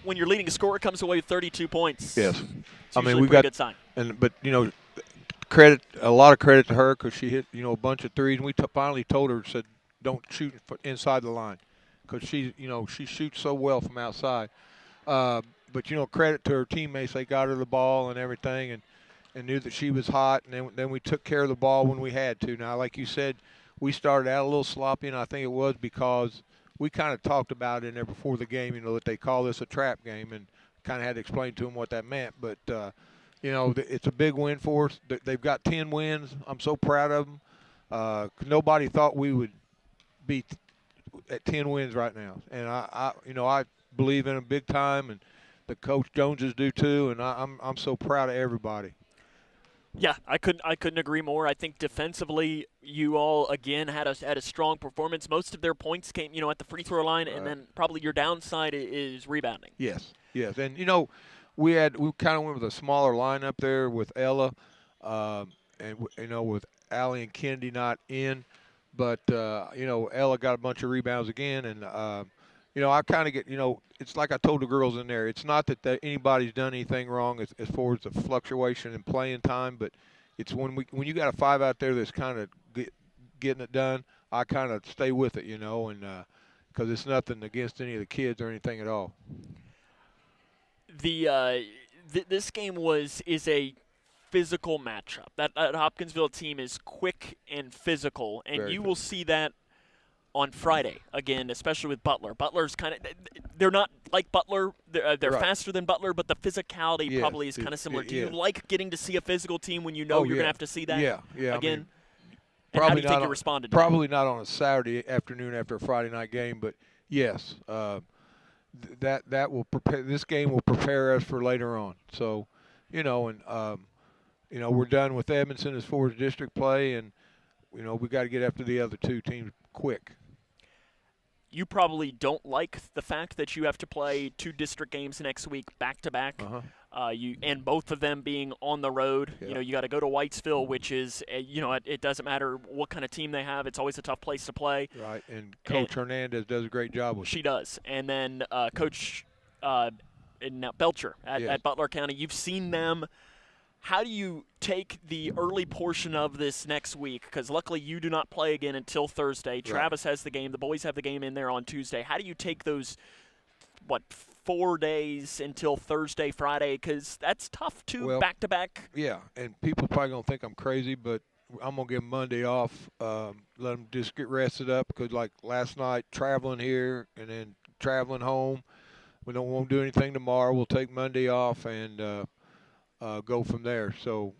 when your leading scorer comes away with 32 points, yes, it's usually a pretty good sign. But a lot of credit to her, because she hit a bunch of threes, and we finally told her, said, don't shoot inside the line, because she shoots so well from outside. But credit to her teammates, they got her the ball and everything, and knew that she was hot, and then we took care of the ball when we had to. Now, like you said, we started out a little sloppy, and I think it was because we kind of talked about it in there before the game, that they call this a trap game, and kind of had to explain to them what that meant. But it's a big win for us. They've got 10 wins. I'm so proud of them. Nobody thought we would be at 10 wins right now, and I believe in them big time, and the Coach Joneses do too, and I'm so proud of everybody. Yeah, I couldn't agree more. I think defensively, you all again had a strong performance. Most of their points came, at the free throw line, and then probably your downside is rebounding. Yes, and we kind of went with a smaller lineup there with Ella, and with Allie and Kennedy not in, but Ella got a bunch of rebounds again, and I kind of get it's like I told the girls in there. It's not that anybody's done anything wrong as far as the fluctuation in playing time, but it's when you got a 5 out there that's kind of getting it done. I kind of stay with it, and because it's nothing against any of the kids or anything at all. This game is a physical matchup. That Hopkinsville team is quick and physical, and you will see that on Friday again, especially with Butler. Butler's they're not like Butler. They're right. Faster than Butler, but the physicality probably is kind of similar. Do you like getting to see a physical team when you're going to have to see that again? And how do you think you responded to probably not on a Saturday afternoon after a Friday night game, but yes, that will prepare. This game will prepare us for later on. So, we're done with Edmondson as far as district play, and we got to get after the other two teams quick. You probably don't like the fact that you have to play 2 district games next week back to back. And both of them being on the road. Yeah. You got to go to Whitesville, which is it doesn't matter what kind of team they have. It's always a tough place to play. Right, and Coach Hernandez does a great job with it. She does, and then Coach Belcher at Butler County. You've seen them. How do you take the early portion of this next week? Because luckily you do not play again until Thursday. Travis has the game. The boys have the game in there on Tuesday. How do you take those, 4 days until Thursday, Friday? Because that's tough, too, back-to-back. Yeah, and people probably going to think I'm crazy, but I'm going to give them Monday off, let them just get rested up. Because, like last night, traveling here and then traveling home. We won't do anything tomorrow. We'll take Monday off and go from there. So,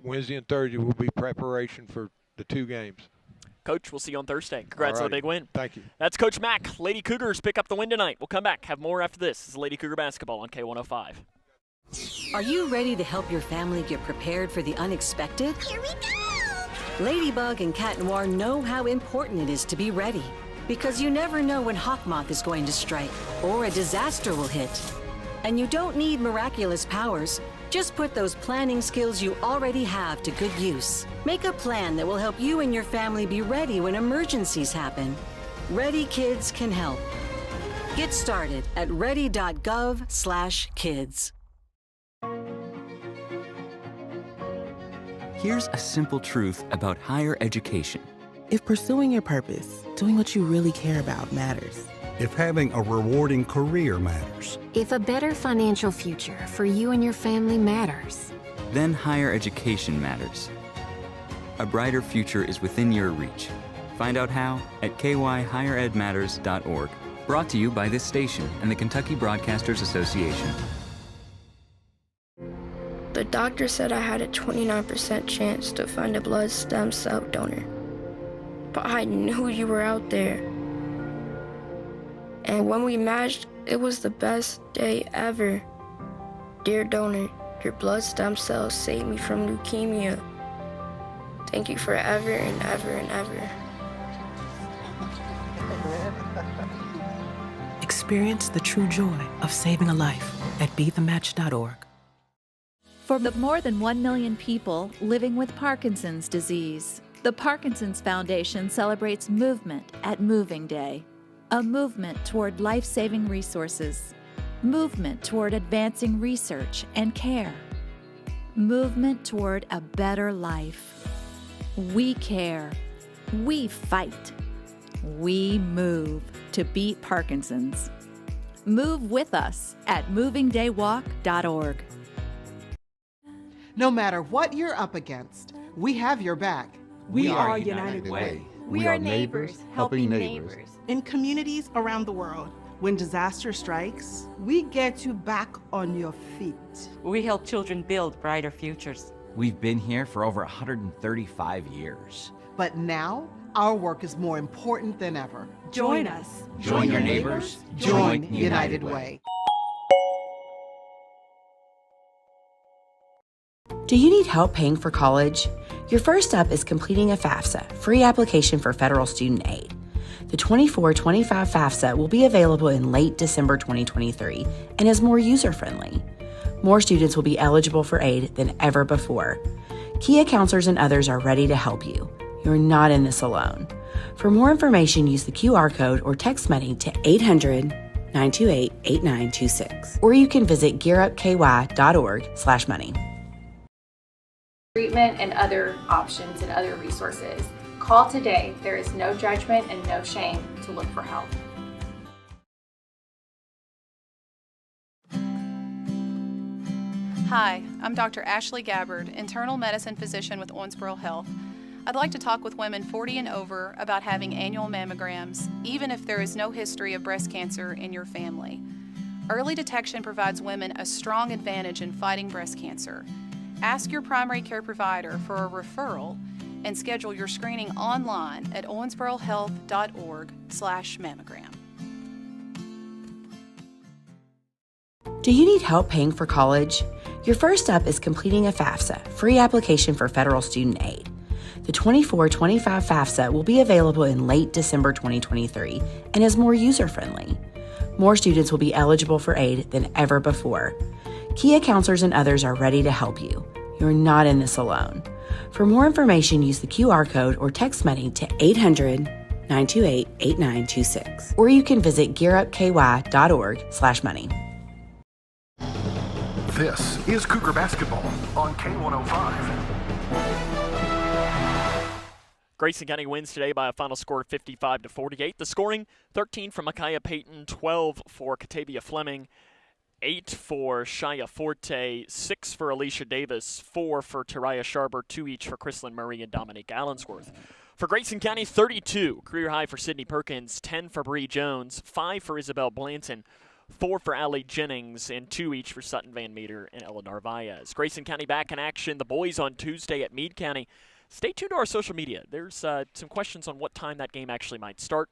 Wednesday and Thursday will be preparation for the 2 games. Coach, we'll see you on Thursday. Congrats on the big win. Thank you. That's Coach Mack. Lady Cougars pick up the win tonight. We'll come back. Have more after this. This is Lady Cougar basketball on K105. Are you ready to help your family get prepared for the unexpected? Here we go! Ladybug and Cat Noir know how important it is to be ready, because you never know when hawk moth is going to strike or a disaster will hit. And you don't need miraculous powers. Just put those planning skills you already have to good use. Make a plan that will help you and your family be ready when emergencies happen. Ready Kids can help. Get started at ready.gov/kids. Here's a simple truth about higher education. If pursuing your purpose, doing what you really care about matters. If having a rewarding career matters. If a better financial future for you and your family matters. Then higher education matters. A brighter future is within your reach. Find out how at kyhigheredmatters.org. Brought to you by this station and the Kentucky Broadcasters Association. The doctor said I had a 29% chance to find a blood stem cell donor. But I knew you were out there. And when we matched, it was the best day ever. Dear donor, your blood stem cells saved me from leukemia. Thank you forever and ever and ever. Experience the true joy of saving a life at BeTheMatch.org. For the more than 1 million people living with Parkinson's disease, the Parkinson's Foundation celebrates movement at Moving Day. A movement toward life-saving resources. Movement toward advancing research and care. Movement toward a better life. We care. We fight. We move to beat Parkinson's. Move with us at movingdaywalk.org. No matter what you're up against, we have your back. We are United Way. We are neighbors helping neighbors. In communities around the world, when disaster strikes, we get you back on your feet. We help children build brighter futures. We've been here for over 135 years. But now, Our work is more important than ever. Join us. Join your neighbors. Join United Way. Do you need help paying for college? Your first step is completing a FAFSA, free application for federal student aid. The 24-25 FAFSA will be available in late December 2023 and is more user-friendly. More students will be eligible for aid than ever before. Kia counselors and others are ready to help you. You're not in this alone. For more information, use the QR code or text money to 800-928-8926. Or you can visit gearupky.org/money. Treatment and other options and other resources. Call today. There is no judgment and no shame to look for help. Hi, I'm Dr. Ashley Gabbard, internal medicine physician with Owensboro Health. I'd like to talk with women 40 and over about having annual mammograms, even if there is no history of breast cancer in your family. Early detection provides women a strong advantage in fighting breast cancer. Ask your primary care provider for a referral and schedule your screening online at owensborohealth.org/mammogram. Do you need help paying for college? Your first step is completing a FAFSA, free application for federal student aid. The 24-25 FAFSA will be available in late December 2023 and is more user-friendly. More students will be eligible for aid than ever before. Kia counselors and others are ready to help you. You're not in this alone. For more information, use the QR code or text money to 800-928-8926. Or you can visit gearupky.org/money. This is Cougar Basketball on K105. Grayson County wins today by a final score of 55-48. The scoring, 13 from Micaiah Payton, 12 for Katavia Fleming, 8 for Shia Forte, 6 for Alicia Davis, 4 for Tariah Sharber, 2 each for Chrislyn Murray and Dominique Allensworth. For Grayson County, 32, career high for Sydney Perkins, 10 for Bree Jones, 5 for Isabel Blanton, 4 for Allie Jennings, and 2 each for Sutton Van Meter and Ella Narvaez. Grayson County back in action. The boys on Tuesday at Meade County. Stay tuned to our social media. There's some questions on what time that game actually might start.